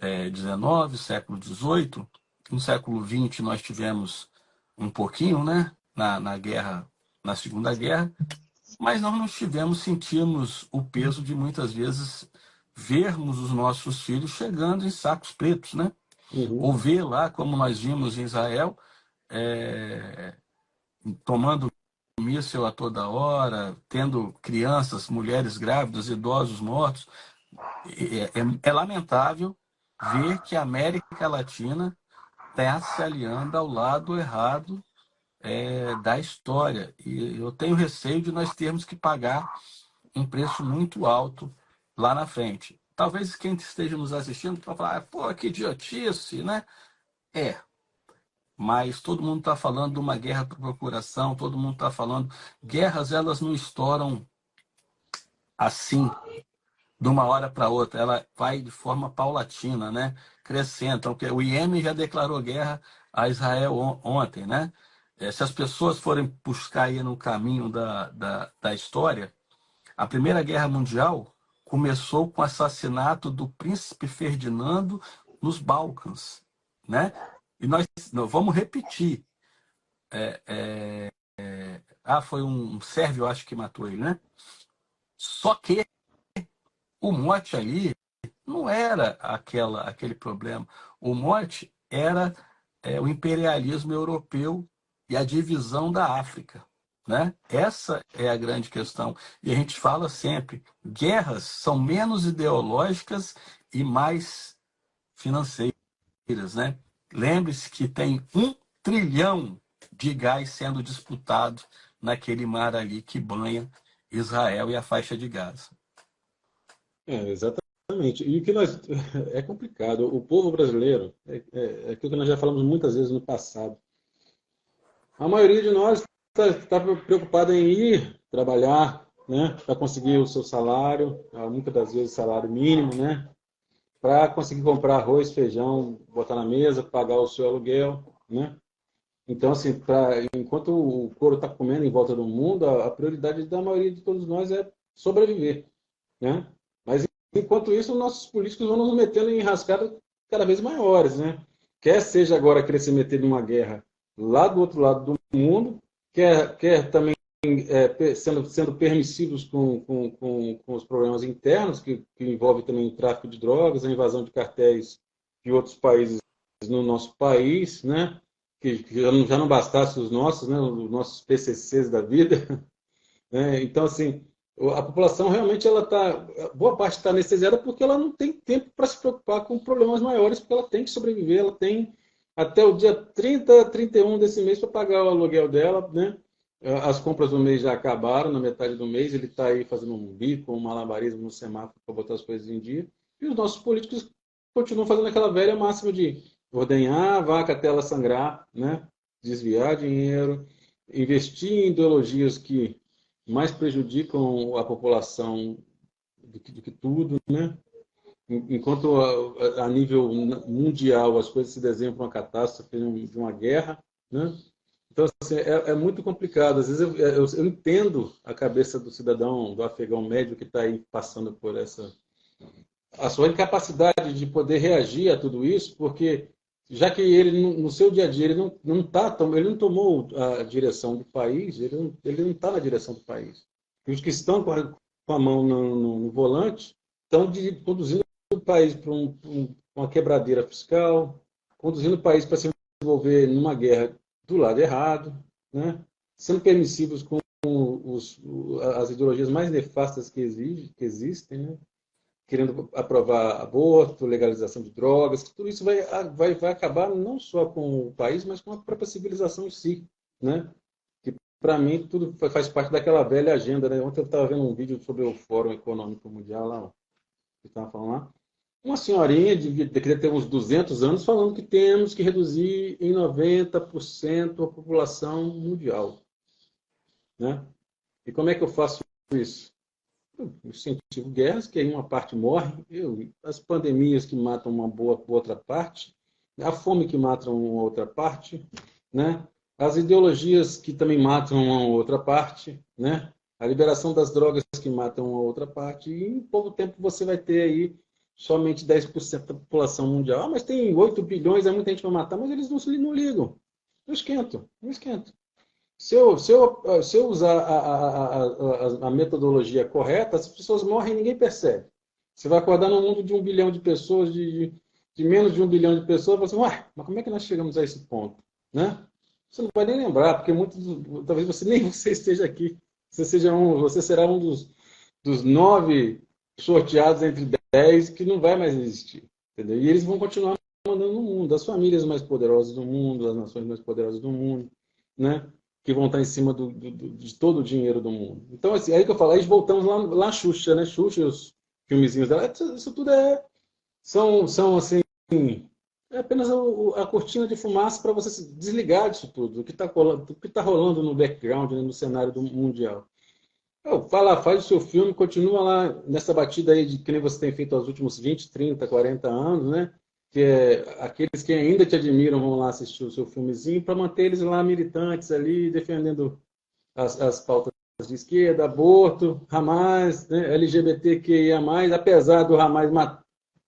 XIX, século XVIII, no século XX nós tivemos um pouquinho, né? Na guerra, na Segunda Guerra, mas nós não sentimos o peso de muitas vezes vermos os nossos filhos chegando em sacos pretos, né? Ou ver lá, como nós vimos em Israel, tomando míssil a toda hora, tendo crianças, mulheres grávidas, idosos mortos. É lamentável ver que a América Latina está se aliando ao lado errado da história. E eu tenho receio de nós termos que pagar um preço muito alto lá na frente. Talvez quem esteja nos assistindo vai falar, pô, que idiotice, né? Mas todo mundo está falando de uma guerra por procuração, todo mundo está falando. Guerras, elas não estouram assim, de uma hora para outra, ela vai de forma paulatina, né? Crescendo. Então, o Iêmen já declarou guerra a Israel ontem, né? Se as pessoas forem buscar aí no caminho da história, a Primeira Guerra Mundial começou com o assassinato do príncipe Ferdinando nos Balcãs, né? E nós vamos repetir. Foi um sérvio, acho que matou ele, né? Só que o mote ali não era aquele problema. O mote era o imperialismo europeu e a divisão da África, né? Essa é a grande questão. E a gente fala sempre, guerras são menos ideológicas e mais financeiras, né? Lembre-se que tem 1 trilhão de gás sendo disputado naquele mar ali que banha Israel e a faixa de Gaza.
Exatamente. E o que nós. É complicado. O povo brasileiro, é aquilo que nós já falamos muitas vezes no passado. A maioria de nós está preocupada em ir trabalhar, né, para conseguir o seu salário, muitas das vezes salário mínimo, né, para conseguir comprar arroz, feijão, botar na mesa, pagar o seu aluguel, né? Então, assim, enquanto o couro está comendo em volta do mundo, a prioridade da maioria de todos nós é sobreviver, né? Mas, enquanto isso, os nossos políticos vão nos metendo em rascadas cada vez maiores, né? Quer seja agora querer se meter numa guerra lá do outro lado do mundo, quer também sendo permissivos com os problemas internos, que envolve também o tráfico de drogas, a invasão de cartéis de outros países no nosso país, né? Que já não bastasse os nossos, né? Os nossos PCCs da vida, né? Então, assim, a população realmente boa parte está anestesiada porque ela não tem tempo para se preocupar com problemas maiores, porque ela tem que sobreviver, ela tem até o dia 30, 31 desse mês para pagar o aluguel dela, né? As compras do mês já acabaram, na metade do mês, ele está aí fazendo um bico, um malabarismo no semáforo para botar as coisas em dia. E os nossos políticos continuam fazendo aquela velha máxima de ordenhar a vaca até ela sangrar, né? Desviar dinheiro, investir em ideologias que mais prejudicam a população do que tudo, né? Enquanto a nível mundial as coisas se desenham para uma catástrofe, de uma guerra, né? Então, assim, é muito complicado. Às vezes eu entendo a cabeça do cidadão, do afegão médio que está aí passando por a sua incapacidade de poder reagir a tudo isso, porque já que ele no seu dia a dia ele não tomou a direção do país, ele não está na direção do país. E os que estão com a mão no volante estão conduzindo o país para uma quebradeira fiscal, conduzindo o país para se envolver numa guerra do lado errado, né? Sendo permissivos com as ideologias mais nefastas que existem, né? Querendo aprovar aborto, legalização de drogas, tudo isso vai acabar não só com o país, mas com a própria civilização em si, né? Que para mim tudo faz parte daquela velha agenda, né? Ontem eu estava vendo um vídeo sobre o Fórum Econômico Mundial lá, que estava falando lá, uma senhorinha devia ter uns 200 anos falando que temos que reduzir em 90% a população mundial, né? E como é que eu faço isso? Eu incentivo guerras, que aí uma parte morre, as pandemias que matam uma boa outra parte, a fome que mata uma outra parte, né? As ideologias que também matam uma outra parte, né? A liberação das drogas que matam uma outra parte, e em pouco tempo você vai ter aí somente 10% da população mundial. Ah, mas tem 8 bilhões, é muita gente para matar, mas eles não ligam. Não esquentam, não esquentam. Se eu usar a metodologia correta, as pessoas morrem e ninguém percebe. Você vai acordar num mundo de 1 bilhão de pessoas, de menos de 1 bilhão de pessoas, e você vai assim, ué, mas como é que nós chegamos a esse ponto? Né? Você não vai nem lembrar, porque talvez você nem você esteja aqui. Você será um dos 9 sorteados entre 10 que não vai mais existir. Entendeu? E eles vão continuar mandando no mundo, as famílias mais poderosas do mundo, as nações mais poderosas do mundo, né? Que vão estar em cima de todo o dinheiro do mundo. Então, assim, aí que eu falo, aí voltamos lá na Xuxa, né? Xuxa e os filmezinhos dela. Isso tudo são assim, é apenas a cortina de fumaça para você se desligar disso tudo, do que tá rolando no background, né, no cenário mundial. Vai lá, faz o seu filme, continua lá nessa batida aí de que nem você tem feito aos últimos 20, 30, 40 anos, né? Que é aqueles que ainda te admiram vão lá assistir o seu filmezinho para manter eles lá militantes ali, defendendo as pautas de esquerda, aborto, Hamas, né? LGBTQIA+, apesar do Hamas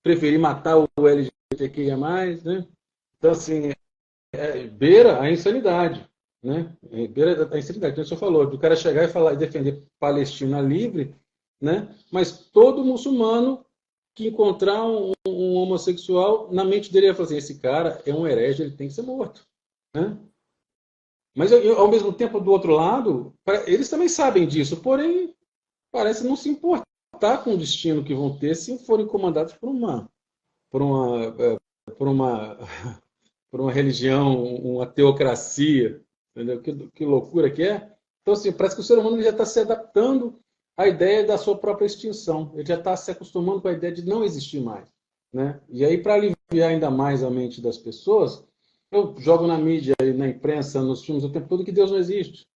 preferir matar o LGBTQIA+, né? Então, assim, beira a insanidade, né? Beira a insanidade, como o senhor falou, do cara chegar e falar e defender Palestina livre, né? Mas todo muçulmano que encontrar um homossexual, na mente dele vai falar assim, esse cara é um herege, ele tem que ser morto, né? Mas ao mesmo tempo, do outro lado, eles também sabem disso, porém parece não se importar com o destino que vão ter se forem comandados por uma, por uma por uma religião, uma teocracia, entendeu? Que loucura que é. Então, assim, parece que o ser humano já está se adaptando à ideia da sua própria extinção. Ele já está se acostumando com a ideia de não existir mais, né? E aí, para aliviar ainda mais a mente das pessoas, eu jogo na mídia, na imprensa, nos filmes o tempo todo que Deus não existe.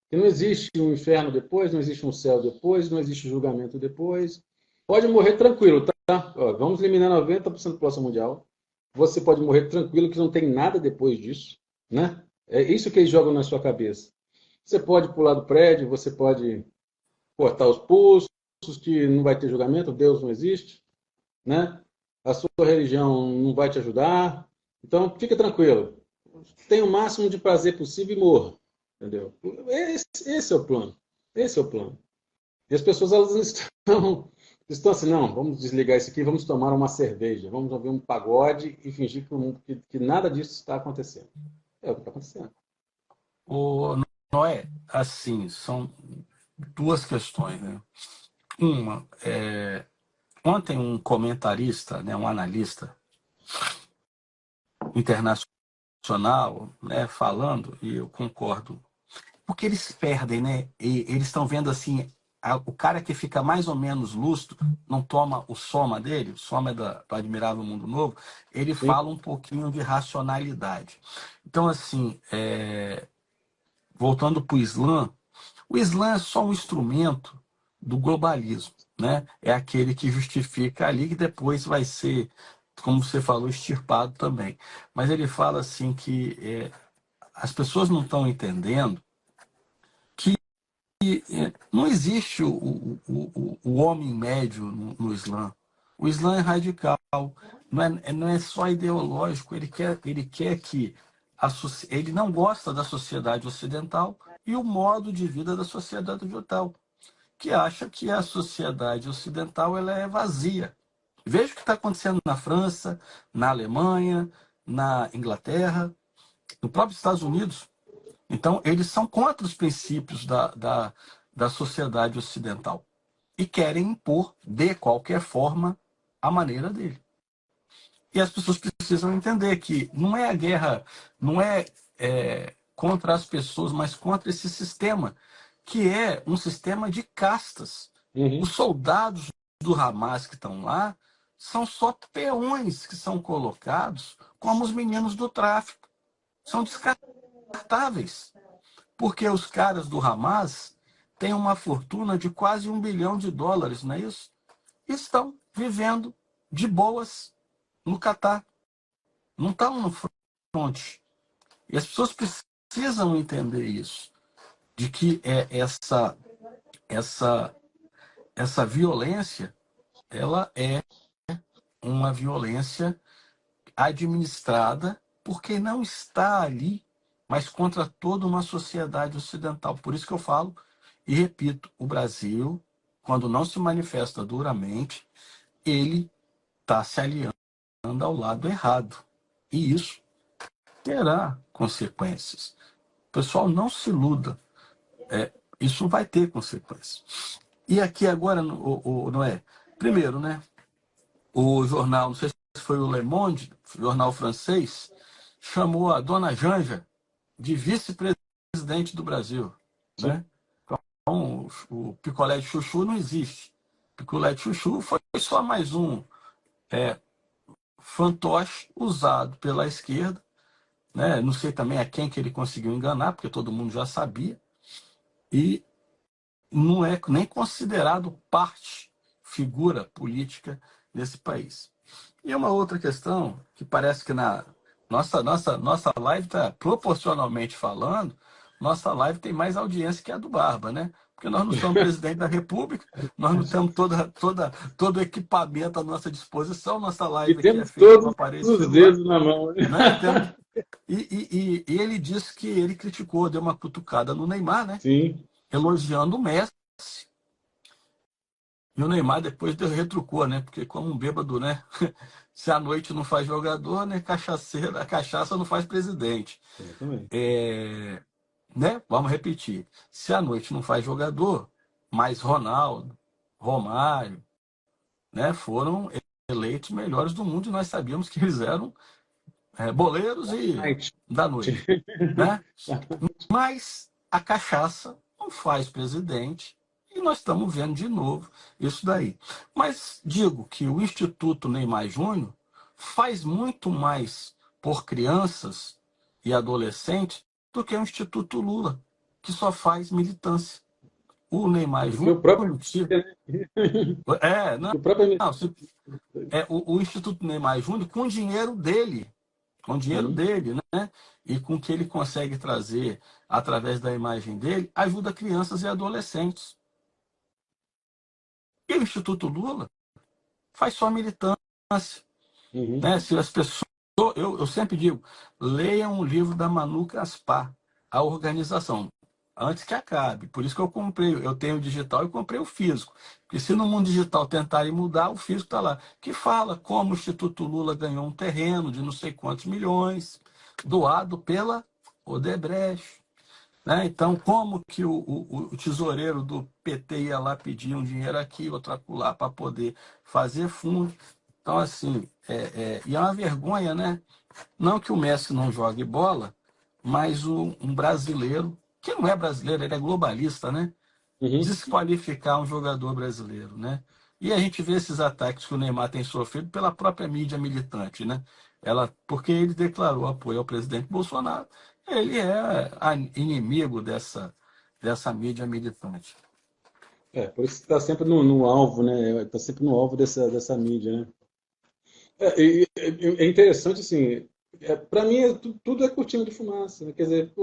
Que não existe um inferno depois, não existe um céu depois, não existe julgamento depois. Pode morrer tranquilo, tá? Ó, vamos eliminar 90% da população mundial. Você pode morrer tranquilo, que não tem nada depois disso, né? É isso que eles jogam na sua cabeça. Você pode pular do prédio, você pode cortar os pulsos, que não vai ter julgamento, Deus não existe, né? A sua religião não vai te ajudar. Então, fica tranquilo. Tenha o máximo de prazer possível e morra. Entendeu? Esse é o plano. Esse é o plano. E as pessoas elas estão assim, não, vamos desligar isso aqui, vamos tomar uma cerveja, vamos ouvir um pagode e fingir que nada disso está acontecendo. É o que está acontecendo.
O Noé, assim, são duas questões, né? Uma, ontem um comentarista, né, um analista internacional, né, falando, e eu concordo, porque eles perdem, né? E eles estão vendo assim, o cara que fica mais ou menos lúcido, não toma o soma dele, o soma do Admirável Mundo Novo, ele
Sim.
fala um pouquinho de racionalidade. Então, assim, voltando para o Islã é só um instrumento do globalismo, né? É aquele que justifica ali que depois vai ser, como você falou, extirpado também. Mas ele fala assim que as pessoas não estão entendendo que não existe o homem médio no Islã. O Islã é radical, não é só ideológico, ele quer que ele não gosta da sociedade ocidental e o modo de vida da sociedade oriental, que acha que a sociedade ocidental ela é vazia. Veja o que está acontecendo na França, na Alemanha, na Inglaterra, no próprio Estados Unidos. Então, eles são contra os princípios da sociedade ocidental e querem impor, de qualquer forma, a maneira dele. E as pessoas precisam entender que não é a guerra, não é, contra as pessoas, mas contra esse sistema, que é um sistema de castas. Os
Uhum.
soldados do Hamas que estão lá são só peões que são colocados como os meninos do tráfico. São descartáveis. Porque os caras do Hamas, têm uma fortuna de quase $1 bilhão, não é isso? Estão vivendo de boas no Catar. Não estão no fronte. E as pessoas precisam entender isso, de que essa violência, ela é uma violência administrada porque não está ali, mas contra toda uma sociedade ocidental. Por isso que eu falo e repito, o Brasil, quando não se manifesta duramente, ele está se aliando ao lado errado. E isso terá consequências. O pessoal não se iluda. Isso vai ter consequências. E aqui agora, não é? Primeiro, né? O jornal, não sei se foi o Le Monde, jornal francês, chamou a dona Janja de vice-presidente do Brasil. Né? Então, o picolé de chuchu não existe. O picolé de chuchu foi só mais um fantoche usado pela esquerda. Né? Não sei também a quem que ele conseguiu enganar, porque todo mundo já sabia. E não é nem considerado figura política desse país. E uma outra questão, que parece que na nossa live está, proporcionalmente falando, nossa live tem mais audiência que a do Barba, né? Porque nós não somos presidente da República, nós não temos todo o equipamento à nossa disposição, nossa live aqui é feita com aparelho
os
celular.
dedos na mão.
Né? E ele disse que ele criticou, deu uma cutucada no Neymar, né?
Sim.
Elogiando o Messi. E o Neymar depois retrucou, né? Porque como um bêbado, né? Se a noite não faz jogador, né? A cachaça não faz presidente. Né? Vamos repetir. Se a noite não faz jogador, mas Ronaldo, Romário, né? Foram eleitos melhores do mundo e nós sabíamos que eles eram boleiros e da noite. Né? Mas a cachaça não faz presidente. E nós estamos vendo de novo isso daí. Mas digo que o Instituto Neymar Júnior faz muito mais por crianças e adolescentes do que o Instituto Lula, que só faz militância. O Neymar Júnior... O Instituto Neymar Júnior, com o dinheiro dele, né? E com o que ele consegue trazer através da imagem dele, ajuda crianças e adolescentes. E o Instituto Lula faz só militância. Né? Se as pessoas, eu sempre digo, leiam o livro da Manu Gaspar, A Organização, antes que acabe. Por isso que eu tenho o digital e comprei o físico. Porque se no mundo digital tentarem mudar, o físico está lá. Que fala como o Instituto Lula ganhou um terreno de não sei quantos milhões, doado pela Odebrecht. Né? Então, como que o tesoureiro do PT ia lá pedir um dinheiro aqui, outro acolá, para poder fazer fundo? Então, assim, e é uma vergonha, né? Não que o Messi não jogue bola, mas um brasileiro, que não é brasileiro, ele é globalista, né? Desqualificar um jogador brasileiro, né? E a gente vê esses ataques que o Neymar tem sofrido pela própria mídia militante, né? Porque ele declarou apoio ao presidente Bolsonaro, ele é inimigo dessa mídia militante.
Por isso que está sempre no alvo, né? Está sempre no alvo dessa mídia, né? É interessante, assim, para mim tudo é cortina de fumaça, né? Quer dizer,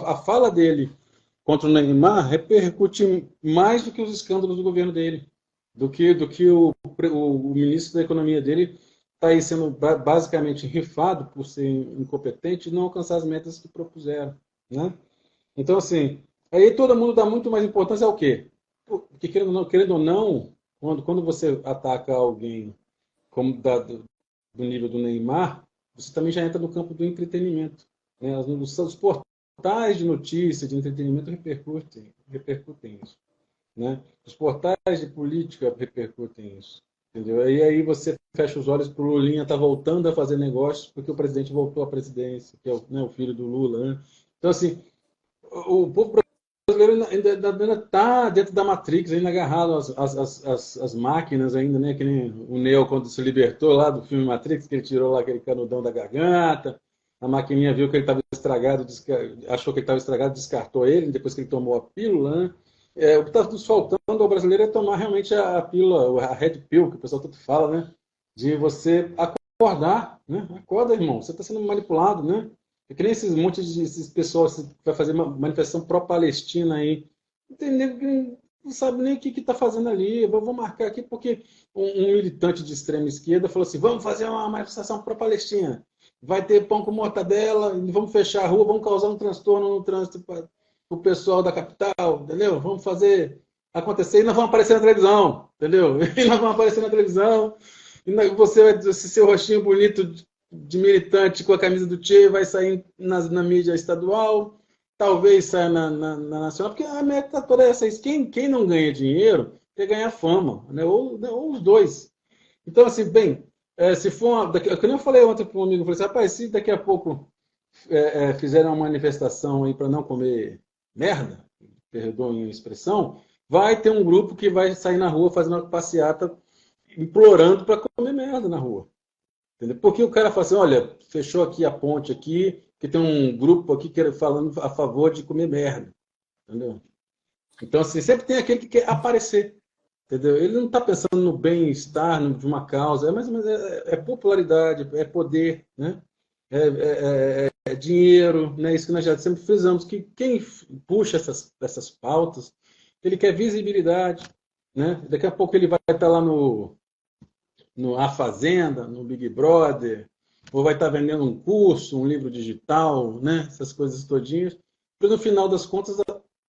a fala dele contra o Neymar repercute mais do que os escândalos do governo dele, do que o ministro da economia dele está aí sendo basicamente rifado por ser incompetente e não alcançar as metas que propuseram, né? Então, assim, aí todo mundo dá muito mais importância ao quê? Porque, querendo ou não, quando você ataca alguém como do nível do Neymar, você também já entra no campo do entretenimento, né? Os portais de notícia, de entretenimento repercutem isso, né? Os portais de política repercutem isso. Entendeu? E aí você fecha os olhos para o Lulinha tá voltando a fazer negócios porque o presidente voltou à presidência, que é o filho do Lula. Né? Então, assim, o povo brasileiro ainda está dentro da Matrix, ainda agarrado às máquinas ainda, né? Que nem o Neo quando se libertou lá do filme Matrix, que ele tirou lá aquele canudão da garganta, a maquininha viu que ele estava estragado, achou que ele estava estragado, descartou ele, depois que ele tomou a pílula, né? o que está nos faltando ao brasileiro é tomar realmente a pílula, a red pill, que o pessoal tanto fala, né? De você acordar, né? Acorda, irmão, você está sendo manipulado, né? É que nem esses montes de esses pessoas que vai fazer uma manifestação pró-Palestina aí. Não tem nem, não sabe nem o que está fazendo ali. Eu vou marcar aqui porque um militante de extrema esquerda falou assim: vamos fazer uma manifestação pró-Palestina. Vai ter pão com mortadela, vamos fechar a rua, vamos causar um transtorno no trânsito o pessoal da capital, entendeu? Vamos fazer acontecer e nós vamos aparecer na televisão, entendeu? E nós vamos aparecer na televisão, e você vai, esse seu rostinho bonito de militante com a camisa do Che vai sair na mídia estadual, talvez saia na nacional, porque a meta toda é essa. Quem não ganha dinheiro quer ganhar fama, né? Ou os dois. Então, assim, bem, se for como eu falei ontem para um amigo, eu falei assim, rapaz, se daqui a pouco fizeram uma manifestação aí para não comer merda, perdoem a expressão, vai ter um grupo que vai sair na rua fazendo uma passeata implorando para comer merda na rua. Entendeu? Porque o cara fala assim, olha, fechou aqui a ponte aqui, que tem um grupo aqui falando a favor de comer merda. Entendeu? Então, assim, sempre tem aquele que quer aparecer. Entendeu? Ele não está pensando no bem-estar de uma causa, mas é popularidade, é poder, né? É dinheiro, né? Isso que nós já sempre frisamos, que quem puxa essas pautas, ele quer visibilidade, né? Daqui a pouco ele vai estar lá no A Fazenda, no Big Brother, ou vai estar vendendo um curso, um livro digital, né? Essas coisas todinhas, para no final das contas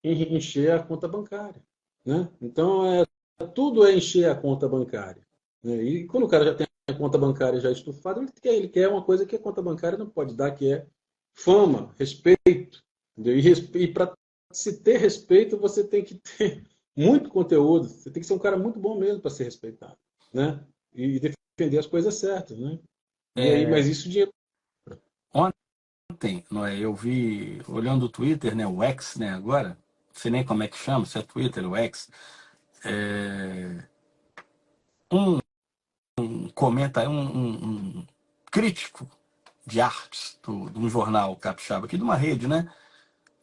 encher a conta bancária, né? Então, tudo é encher a conta bancária, né? E quando o cara já tem a conta bancária já estufada, ele quer uma coisa que a conta bancária não pode dar, que é fama, respeito. Entendeu? E para se ter respeito, você tem que ter muito conteúdo, você tem que ser um cara muito bom mesmo para ser respeitado, né? E defender as coisas certas, né? E aí,
É,
mas isso dinheiro.
ontem, não é, eu vi, olhando o Twitter, né, o X, né, agora, não sei nem como é que chama, se é Twitter ou X, é, um, um crítico de artes de um jornal capixaba aqui, de uma rede, né?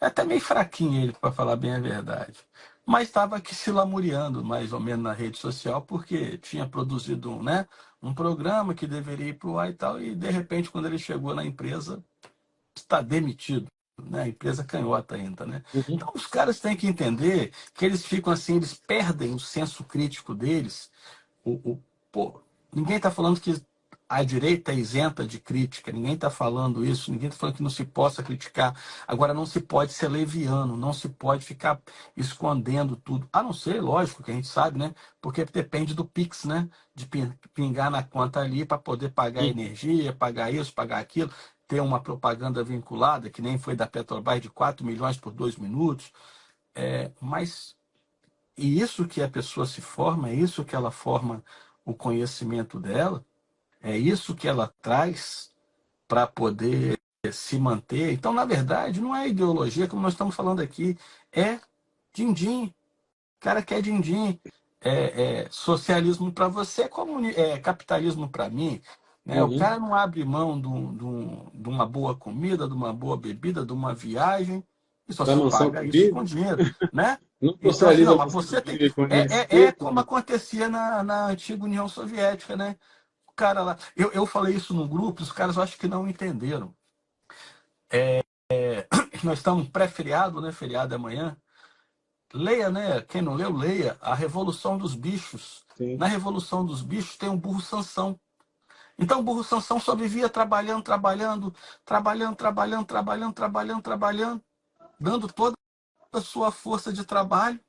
É até meio fraquinho ele, para falar bem a verdade. Mas estava aqui se lamuriando, mais ou menos, na rede social, porque tinha produzido né, um programa que deveria ir para o ar e tal, e de repente, quando ele chegou na empresa, está demitido. Né? A empresa canhota ainda, né?
Uhum.
Então os caras têm que entender que eles ficam assim, eles perdem o senso crítico deles. Pô, ninguém está falando que a direita é isenta de crítica, ninguém está falando isso, ninguém está falando que não se possa criticar. Agora, não se pode ser leviano, não se pode ficar escondendo tudo. A não ser, lógico, que a gente sabe, né? Porque depende do Pix, né? De pingar na conta ali para poder pagar
Uhum.
energia, pagar isso, pagar aquilo, ter uma propaganda vinculada, que nem foi da Petrobras de 4 milhões por 2 minutos. Mas e isso que a pessoa se forma, é isso que ela forma o conhecimento dela, é isso que ela traz para poder se manter. Então, na verdade, não é ideologia, como nós estamos falando aqui, é din-din. O cara quer din-din. Socialismo para você, capitalismo para mim. Né? O
Uhum.
cara não abre mão de uma boa comida, de uma boa bebida, de uma viagem, e só
Da
se
mansão
paga isso com
Kubib,
dinheiro. Né?
não
Então, assim,
socializa
não,
a
mas
mansão
você tem.
Kubib com
É
respeito.
como acontecia na antiga União Soviética, né? O cara lá. Eu falei isso no grupo, os caras eu acho que não entenderam. Nós estamos pré-feriado, né? Feriado é amanhã. Leia, né? Quem não leu, leia A Revolução dos Bichos. Na
Sim.
Revolução dos Bichos tem um burro Sansão. Então o burro Sansão só vivia trabalhando, trabalhando, trabalhando, trabalhando, trabalhando, trabalhando, trabalhando, dando toda a sua força de trabalho,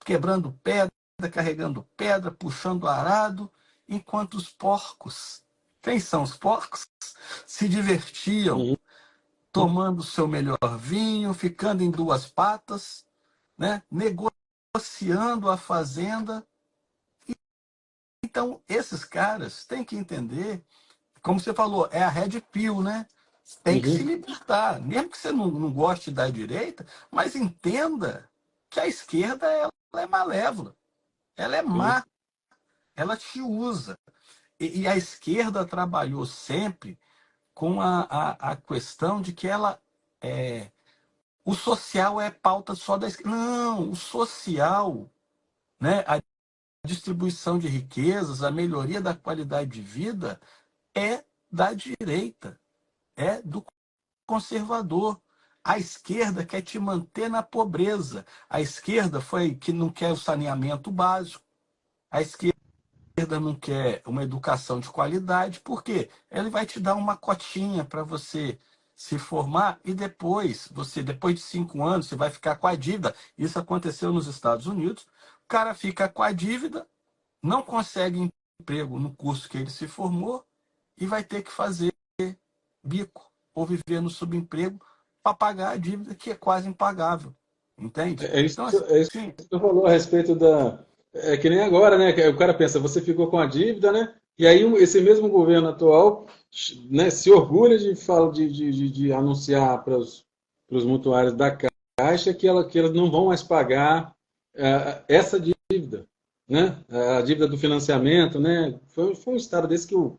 quebrando pedra, carregando pedra, puxando arado, enquanto os porcos, quem são os porcos? Se divertiam,
Uhum.
tomando o seu melhor vinho, ficando em duas patas, né? Negociando a fazenda. Então, esses caras têm que entender, como você falou, é a red pill, né? Tem que se
Uhum.
libertar. Mesmo que você não goste da direita, mas entenda que a esquerda ela é malévola, ela é
Sim.
má, ela te usa. E a esquerda trabalhou sempre com a questão de que ela O social é pauta só da esquerda. Não, o social, né, a distribuição de riquezas, a melhoria da qualidade de vida é da direita, é do conservador. A esquerda quer te manter na pobreza. A esquerda foi que não quer o saneamento básico. A esquerda não quer uma educação de qualidade. Por quê? Ele vai te dar uma cotinha para você se formar e depois de 5 anos, você vai ficar com a dívida. Isso aconteceu nos Estados Unidos. O cara fica com a dívida, não consegue emprego no curso que ele se formou e vai ter que fazer bico ou viver no subemprego para pagar a dívida que é quase impagável. Entende?
É isso,
Então,
é isso
assim,
que você falou a respeito da. É que nem agora, né? Que o cara pensa, você ficou com a dívida, né? E aí esse mesmo governo atual, né, se orgulha de anunciar para os mutuários da Caixa que elas não vão mais pagar essa dívida, né? A dívida do financiamento, né? Foi um estado desse que o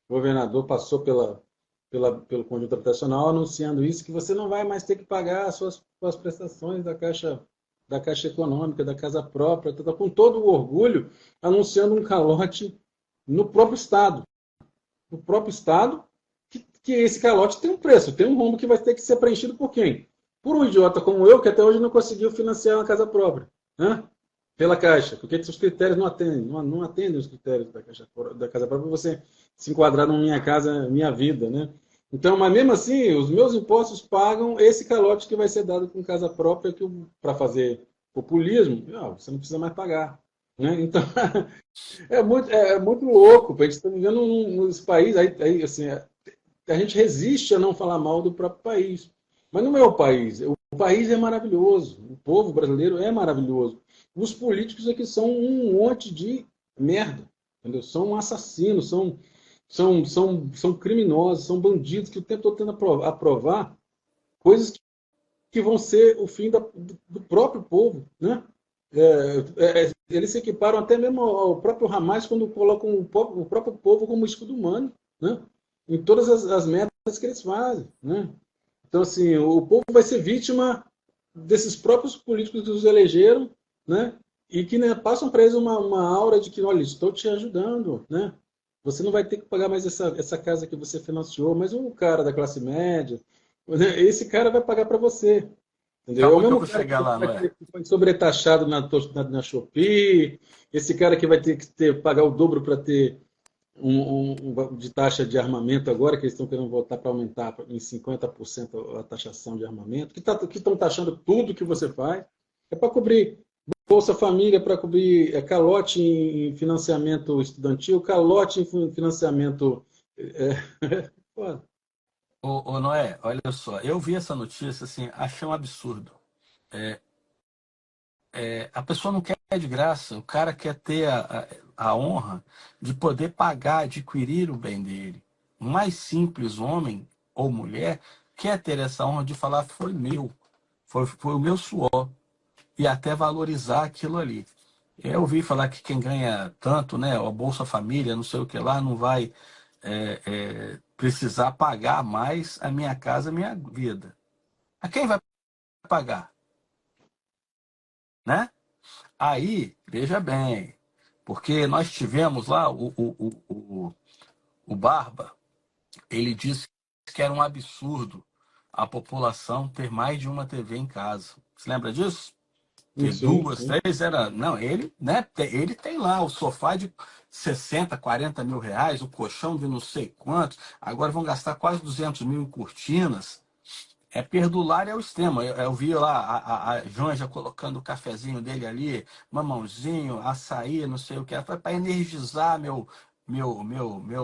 governador passou pelo conjunto habitacional anunciando isso, que você não vai mais ter que pagar as suas prestações da Caixa Econômica, da casa própria, com todo o orgulho, anunciando um calote no próprio Estado. No próprio Estado, que esse calote tem um preço, tem um rombo que vai ter que ser preenchido por quem? Por um idiota como eu, que até hoje não conseguiu financiar uma casa própria. Né? Pela Caixa, porque os critérios não atendem os critérios da casa própria para você se enquadrar na Minha Casa Minha Vida, né? Então, mas mesmo assim, os meus impostos pagam esse calote que vai ser dado com casa própria que para fazer populismo, você não precisa mais pagar, né? Então, é muito louco, a gente está vivendo nesse país, aí assim, a gente resiste a não falar mal do próprio país. Mas não é o país. O país é maravilhoso. O povo brasileiro é maravilhoso. Os políticos é que são um monte de merda. Entendeu? São assassinos, são criminosos, são bandidos que o tempo todo tentando aprovar coisas que vão ser o fim do próprio povo. Né? Eles se equiparam até mesmo ao próprio Hamas quando colocam o próprio povo como escudo humano. Né? Em todas as metas que eles fazem. Né? Então, assim, o povo vai ser vítima desses próprios políticos que os elegeram, né? E que, né, passam para eles uma aura de que, olha, estou te ajudando, né? Você não vai ter que pagar mais essa casa que você financiou, mas um cara da classe média, né, esse cara vai pagar para você. Entendeu? É o
calma que eu
mesmo
vou
cara
chegar lá, Noé.
que foi sobretaxado na Shopee, esse cara que vai ter que pagar o dobro para ter de taxa de armamento agora, que eles estão querendo voltar para aumentar em 50% a taxação de armamento, que estão taxando tudo que você faz, é para cobrir Bolsa Família, para cobrir calote em financiamento estudantil, calote em financiamento. Pô,
Ô, Noé, olha só, eu vi essa notícia, assim, achei um absurdo. A pessoa não quer de graça, o cara quer ter a honra de poder pagar, adquirir o bem dele. O mais simples homem ou mulher quer ter essa honra de falar foi meu, foi o meu suor, e até valorizar aquilo ali. Eu ouvi falar que quem ganha tanto, né, a Bolsa Família, não sei o que lá, não vai precisar pagar mais a Minha Casa Minha Vida. A quem vai pagar, né? Aí, veja bem, porque nós tivemos lá o Barba, ele disse que era um absurdo a população ter mais de uma TV em casa. Você lembra disso? Ter
sim,
duas,
sim.
três, era. Não, ele, né? Ele tem lá o sofá de 60, 40 mil reais, o colchão de não sei quantos, agora vão gastar quase 200 mil em cortinas. É perdulário ao extremo. Eu vi lá a Janja colocando o cafezinho dele ali, mamãozinho, açaí, não sei o que. Foi para energizar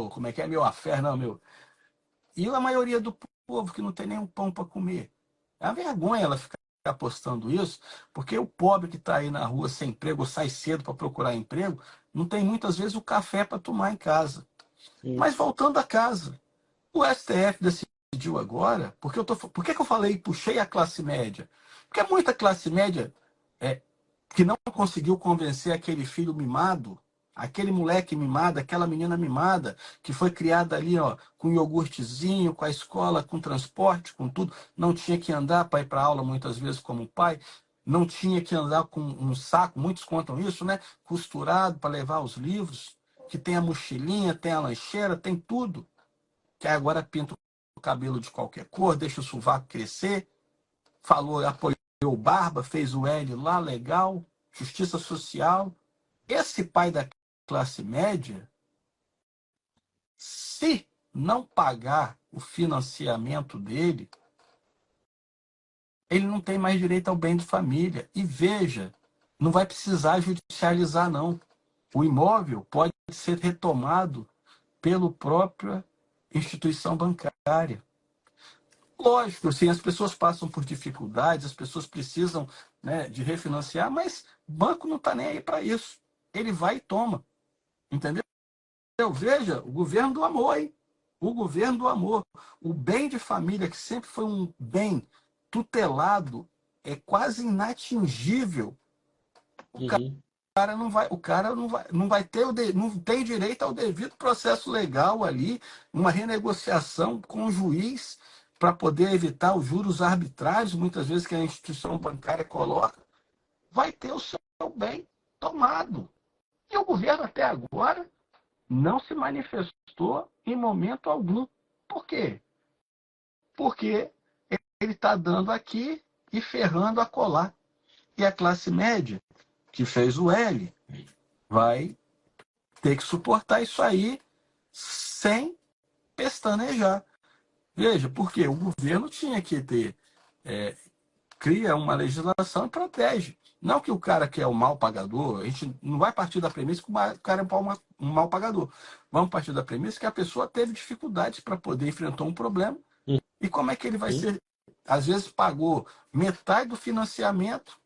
como é que é? Meu afé, não, meu. E a maioria do povo que não tem nenhum pão para comer. É uma vergonha ela ficar postando isso, porque o pobre que está aí na rua sem emprego, ou sai cedo para procurar emprego, não tem muitas vezes o café para tomar em casa.
Sim.
Mas voltando a casa, o STF decidiu agora, por que eu falei, puxei a classe média? Porque muita classe média que não conseguiu convencer aquele filho mimado Aquele moleque mimado, aquela menina mimada, que foi criada ali, ó, com iogurtezinho, com a escola, com transporte, com tudo, não tinha que andar para ir para aula muitas vezes como pai, não tinha que andar com um saco, muitos contam isso, né? Costurado para levar os livros, que tem a mochilinha, tem a lancheira, tem tudo. Que agora pinta o cabelo de qualquer cor, deixa o sovaco crescer, falou, apoiou barba, fez o L lá, legal, justiça social. Esse pai da classe média, se não pagar o financiamento dele, ele não tem mais direito ao bem de família. E veja, não vai precisar judicializar, não. O imóvel pode ser retomado pela própria instituição bancária. Lógico, assim, as pessoas passam por dificuldades, as pessoas precisam, né, de refinanciar, mas o banco não está nem aí para isso. Ele vai e toma. Entendeu? Veja, o governo do amor, hein? O governo do amor. O bem de família, que sempre foi um bem tutelado, é quase inatingível.
Uhum.
O cara não vai ter não tem direito ao devido processo legal ali, uma renegociação com o juiz para poder evitar os juros arbitrários, muitas vezes que a instituição bancária coloca, vai ter o seu bem tomado. E o governo até agora não se manifestou em momento algum. Por quê? Porque ele está dando aqui e ferrando a colar. E a classe média, que fez o L, vai ter que suportar isso aí sem pestanejar. Veja, porque o governo tinha que ter, cria uma legislação e protege. Não que o cara que é o mal pagador, a gente não vai partir da premissa que o cara é um mal pagador. Vamos partir da premissa que a pessoa teve dificuldades para poder enfrentar um problema. E como é que ele vai
Uhum.
ser? Às vezes pagou metade do financiamento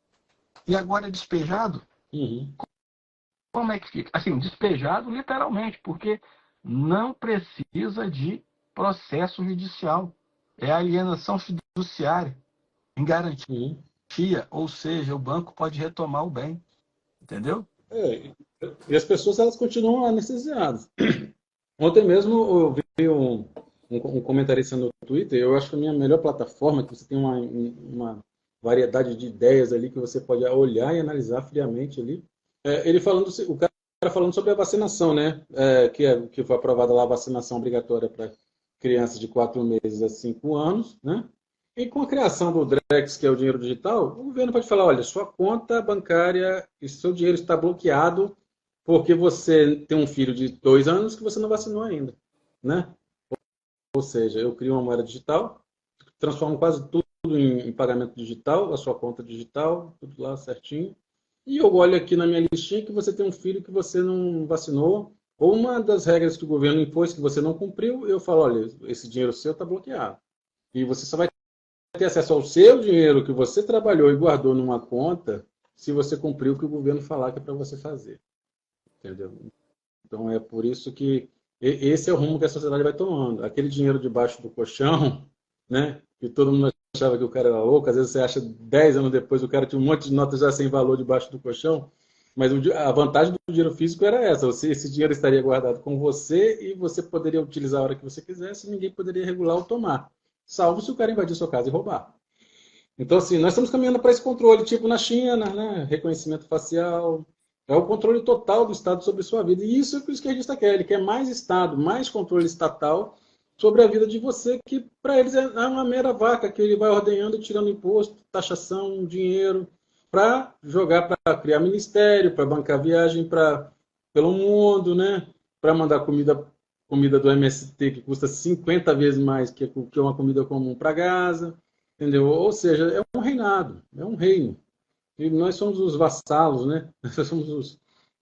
e agora é despejado.
Uhum.
Como é que fica? Assim, despejado literalmente, porque não precisa de processo judicial. É alienação fiduciária, em garantia,
Uhum.
ou seja, o banco pode retomar o bem. Entendeu?
É, e as pessoas elas continuam anestesiadas. Ontem mesmo eu vi um comentarista no Twitter, eu acho que a minha melhor plataforma, que você tem uma variedade de ideias ali que você pode olhar e analisar friamente ali. Ele falando, o cara falando sobre a vacinação, né? Que foi aprovada lá a vacinação obrigatória para crianças de 4 meses a 5 anos, né? E com a criação do Drex, que é o dinheiro digital, o governo pode falar, olha, sua conta bancária e seu dinheiro está bloqueado porque você tem um filho de 2 anos que você não vacinou ainda, né? Ou seja, eu crio uma moeda digital, transformo quase tudo em pagamento digital, a sua conta digital, tudo lá certinho. E eu olho aqui na minha listinha que você tem um filho que você não vacinou, ou uma das regras que o governo impôs que você não cumpriu, eu falo, olha, esse dinheiro seu está bloqueado. E você só vai ter acesso ao seu dinheiro que você trabalhou e guardou numa conta se você cumpriu o que o governo falar que é para você fazer. Entendeu? Então é por isso que esse é o rumo que a sociedade vai tomando. Aquele dinheiro debaixo do colchão, né? Que todo mundo achava que o cara era louco, às vezes você acha 10 anos depois o cara tinha um monte de notas já sem valor debaixo do colchão. Mas a vantagem do dinheiro físico era essa: esse dinheiro estaria guardado com você e você poderia utilizar a hora que você quisesse e ninguém poderia regular ou tomar, salvo se o cara invadir sua casa e roubar. Então, assim, nós estamos caminhando para esse controle, tipo na China, né? Reconhecimento facial. É o controle total do Estado sobre sua vida. E isso é o que o esquerdista quer. Ele quer mais Estado, mais controle estatal sobre a vida de você, que para eles é uma mera vaca, que ele vai ordenhando e tirando imposto, taxação, dinheiro, para jogar, para criar ministério, para bancar viagem pelo mundo, né? Para mandar comida do MST que custa 50 vezes mais que uma comida comum para Gaza. Entendeu? Ou seja, é um reinado, é um reino. E nós somos os vassalos, né? Nós somos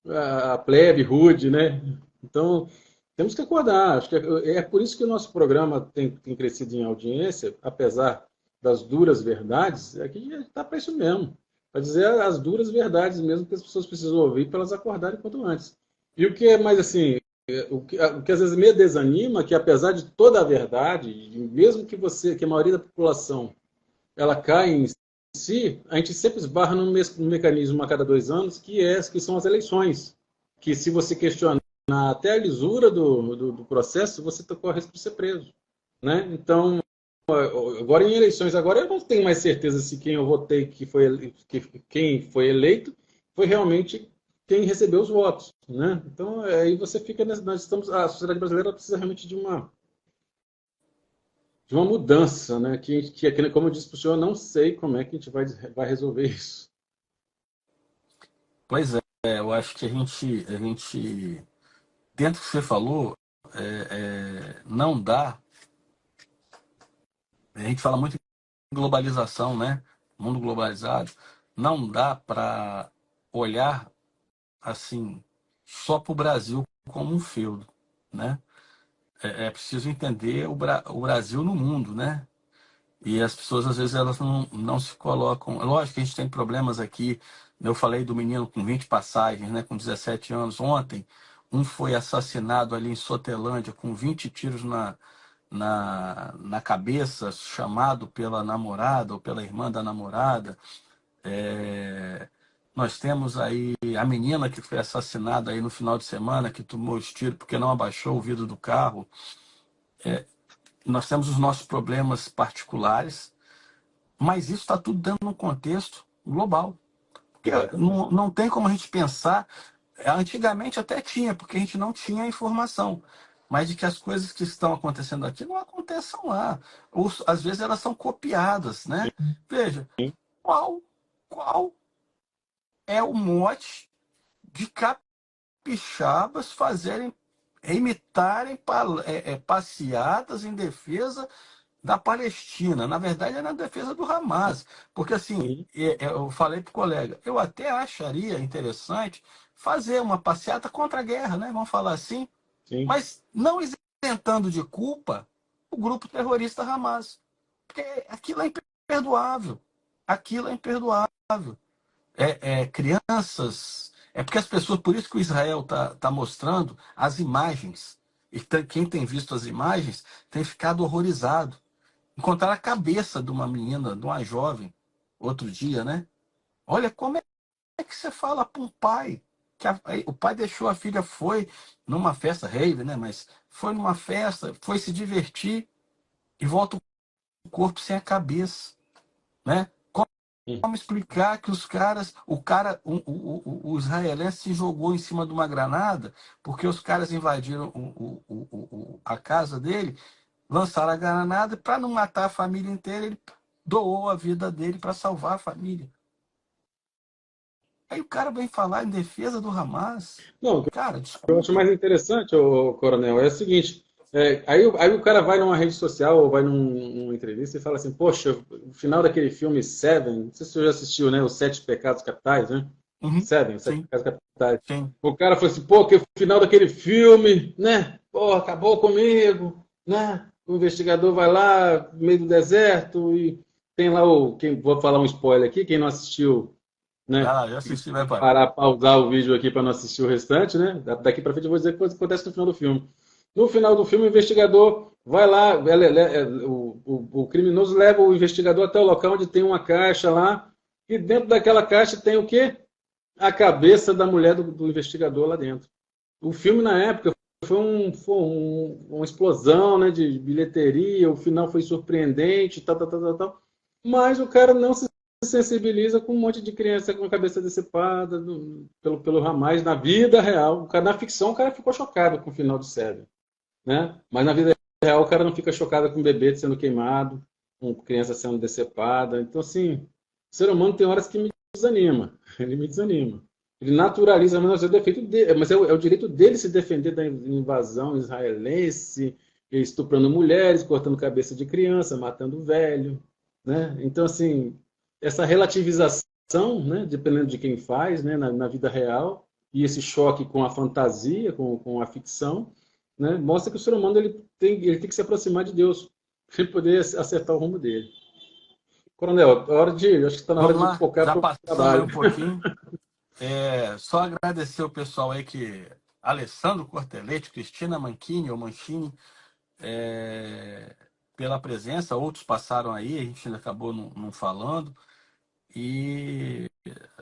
a plebe rude, né? Então, temos que acordar. Acho que é por isso que o nosso programa tem crescido em audiência, apesar das duras verdades, é que está para isso mesmo. Para dizer as duras verdades mesmo que as pessoas precisam ouvir para elas acordarem quanto antes. E o que é mais assim, o que às vezes me desanima, que apesar de toda a verdade, mesmo que a maioria da população ela cai em si, a gente sempre esbarra num mecanismo a cada 2 anos, que são as eleições. que se você questionar até a lisura do processo, você corre risco de ser preso, né? Então, agora em eleições, agora eu não tenho mais certeza se quem eu votei quem foi eleito foi realmente quem recebeu os votos, né? Então aí você fica nós estamos a sociedade brasileira precisa realmente de uma mudança, né? Como eu disse para o senhor, eu não sei como é que a gente vai resolver isso.
Pois é, eu acho que dentro do que você falou, não dá. A gente fala muito em globalização, né? Mundo globalizado. Não dá para olhar assim só para o Brasil como um feudo, né? É preciso entender o Brasil no mundo, né? E as pessoas, às vezes, elas não se colocam. Lógico que a gente tem problemas aqui. Eu falei do menino com 20 passagens, né, com 17 anos. Ontem, um foi assassinado ali em Sotelândia, com 20 tiros na cabeça, chamado pela namorada ou pela irmã da namorada. Nós temos aí a menina que foi assassinada aí no final de semana, que tomou os tiros porque não abaixou o vidro do carro. Nós temos os nossos problemas particulares, mas isso está tudo dentro de um contexto global. Porque não tem como a gente pensar. Antigamente até tinha, porque a gente não tinha informação. Mas de que as coisas que estão acontecendo aqui não aconteçam lá. Ou, às vezes elas são copiadas, né? Veja, qual é o mote de capixabas imitarem passeadas em defesa da Palestina? Na verdade, é na defesa do Hamas. Porque, assim,
Sim,
eu falei para o colega, eu até acharia interessante fazer uma passeata contra a guerra, né? Vamos falar assim,
sim.
mas não isentando de culpa o grupo terrorista Hamas. Porque aquilo é imperdoável. Aquilo é imperdoável. Crianças. É porque as pessoas, por isso que o Israel tá mostrando as imagens. E quem tem visto as imagens tem ficado horrorizado. Encontraram a cabeça de uma menina, de uma jovem, outro dia, né? Olha, como é que você fala para um pai que o pai deixou a filha, foi numa festa rave, né? Mas foi numa festa, foi se divertir e volta o corpo sem a cabeça, né? Como explicar que o israelense se jogou em cima de uma granada porque os caras invadiram a casa dele, lançaram a granada para não matar a família inteira, ele doou a vida dele para salvar a família. Aí o cara vem falar em defesa do Hamas.
Não,
Cara,
eu acho
desculpa.
mais interessante, Coronel, é o seguinte, aí o cara vai numa rede social ou vai numa entrevista e fala assim, poxa, o final daquele filme Seven, não sei se você já assistiu, né, Os Sete Pecados Capitais, né?
Uhum,
Seven, Os Sete
sim,
Pecados Capitais.
sim.
O cara falou assim, pô, que o final daquele filme, né, pô, acabou comigo, né? O investigador vai lá, no meio do deserto, e tem lá vou falar um spoiler aqui, quem não assistiu,
Vai
né?
lá, já assisti, vai, pai.
Parar, pausar o vídeo aqui para não assistir o restante, né? Daqui para frente eu vou dizer o que acontece no final do filme. No final do filme, o investigador vai lá, o criminoso leva o investigador até o local onde tem uma caixa lá, e dentro daquela caixa tem o quê? A cabeça da mulher do investigador lá dentro. O filme, na época, uma explosão, né, de bilheteria, o final foi surpreendente, tal, tal, tal, tal, tal. Mas o cara não se sensibiliza com um monte de criança com a cabeça decepada pelo Hamas na vida real. Na ficção, o cara ficou chocado com o final de série, né? Mas na vida real, o cara não fica chocado com um bebê sendo queimado, com criança sendo decepada. Então, assim, o ser humano tem horas que me desanima. Ele me desanima. Ele naturaliza, mas é o defeito dele, mas é o direito dele se defender da invasão israelense, estuprando mulheres, cortando cabeça de criança, matando velho, né? Então, assim, essa relativização, né, dependendo de quem faz, né, na vida real, e esse choque com a fantasia, com a ficção, né, mostra que o ser humano ele tem que se aproximar de Deus para poder acertar o rumo dele. Coronel, acho que está na hora
Vamos
de
lá,
focar
já
para o
passamos aí
trabalho.
um pouquinho. Só agradecer o pessoal aí Alessandro Cortelete, Cristina Manchini ou Manchini, pela presença. Outros passaram aí, a gente ainda acabou não falando. E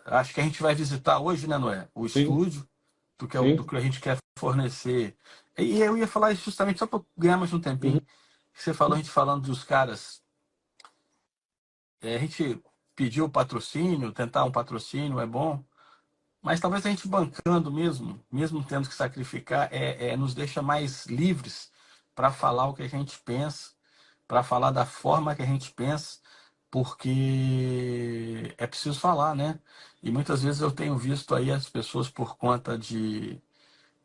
acho que a gente vai visitar hoje, né, Noé? O
Sim,
estúdio.
Sim.
do que a gente quer fornecer. E eu ia falar isso justamente só para ganhar mais um tempinho.
Uhum.
Você falou, a gente falando dos caras, a gente pediu patrocínio, tentar um patrocínio é bom, mas talvez a gente bancando mesmo, mesmo tendo que sacrificar, nos deixa mais livres para falar o que a gente pensa, para falar da forma que a gente pensa, porque é preciso falar, né? E muitas vezes eu tenho visto aí as pessoas por conta de.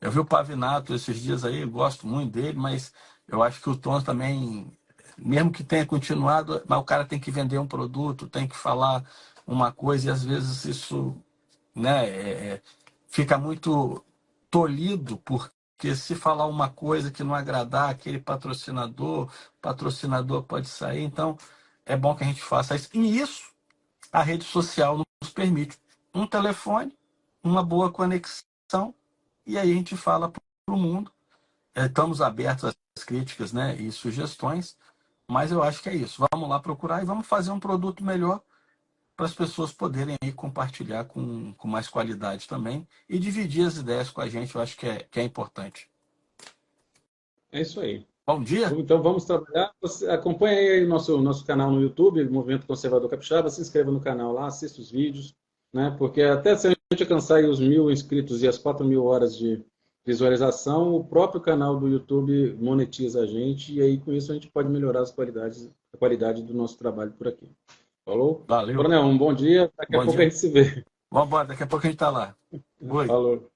Eu vi o Pavinato esses dias aí, eu gosto muito dele, mas eu acho que o Tom também, mesmo que tenha continuado, mas o cara tem que vender um produto, tem que falar uma coisa, e às vezes isso, né, fica muito tolhido, porque se falar uma coisa que não agradar aquele patrocinador, o patrocinador pode sair, então é bom que a gente faça isso. E isso a rede social nos permite. Um telefone, uma boa conexão, e aí a gente fala para o mundo. Estamos abertos às críticas, né, e sugestões, mas eu acho que é isso. Vamos lá procurar e vamos fazer um produto melhor para as pessoas poderem aí compartilhar com mais qualidade também e dividir as ideias com a gente, eu acho que é importante.
É isso aí.
Bom dia?
Então vamos trabalhar. Você acompanha aí o nosso canal no YouTube, Movimento Conservador Capixaba, se inscreva no canal lá, assista os vídeos, né? Porque até se a gente alcançar aí os 1.000 inscritos e as 4.000 horas de visualização, o próprio canal do YouTube monetiza a gente e aí com isso a gente pode melhorar a qualidade do nosso trabalho por aqui. Falou?
Valeu.
Coronel, um bom dia. Daqui a
Bom
pouco a
dia.
gente se vê.
Vamos embora, daqui a pouco a gente está lá. Oi.
Falou.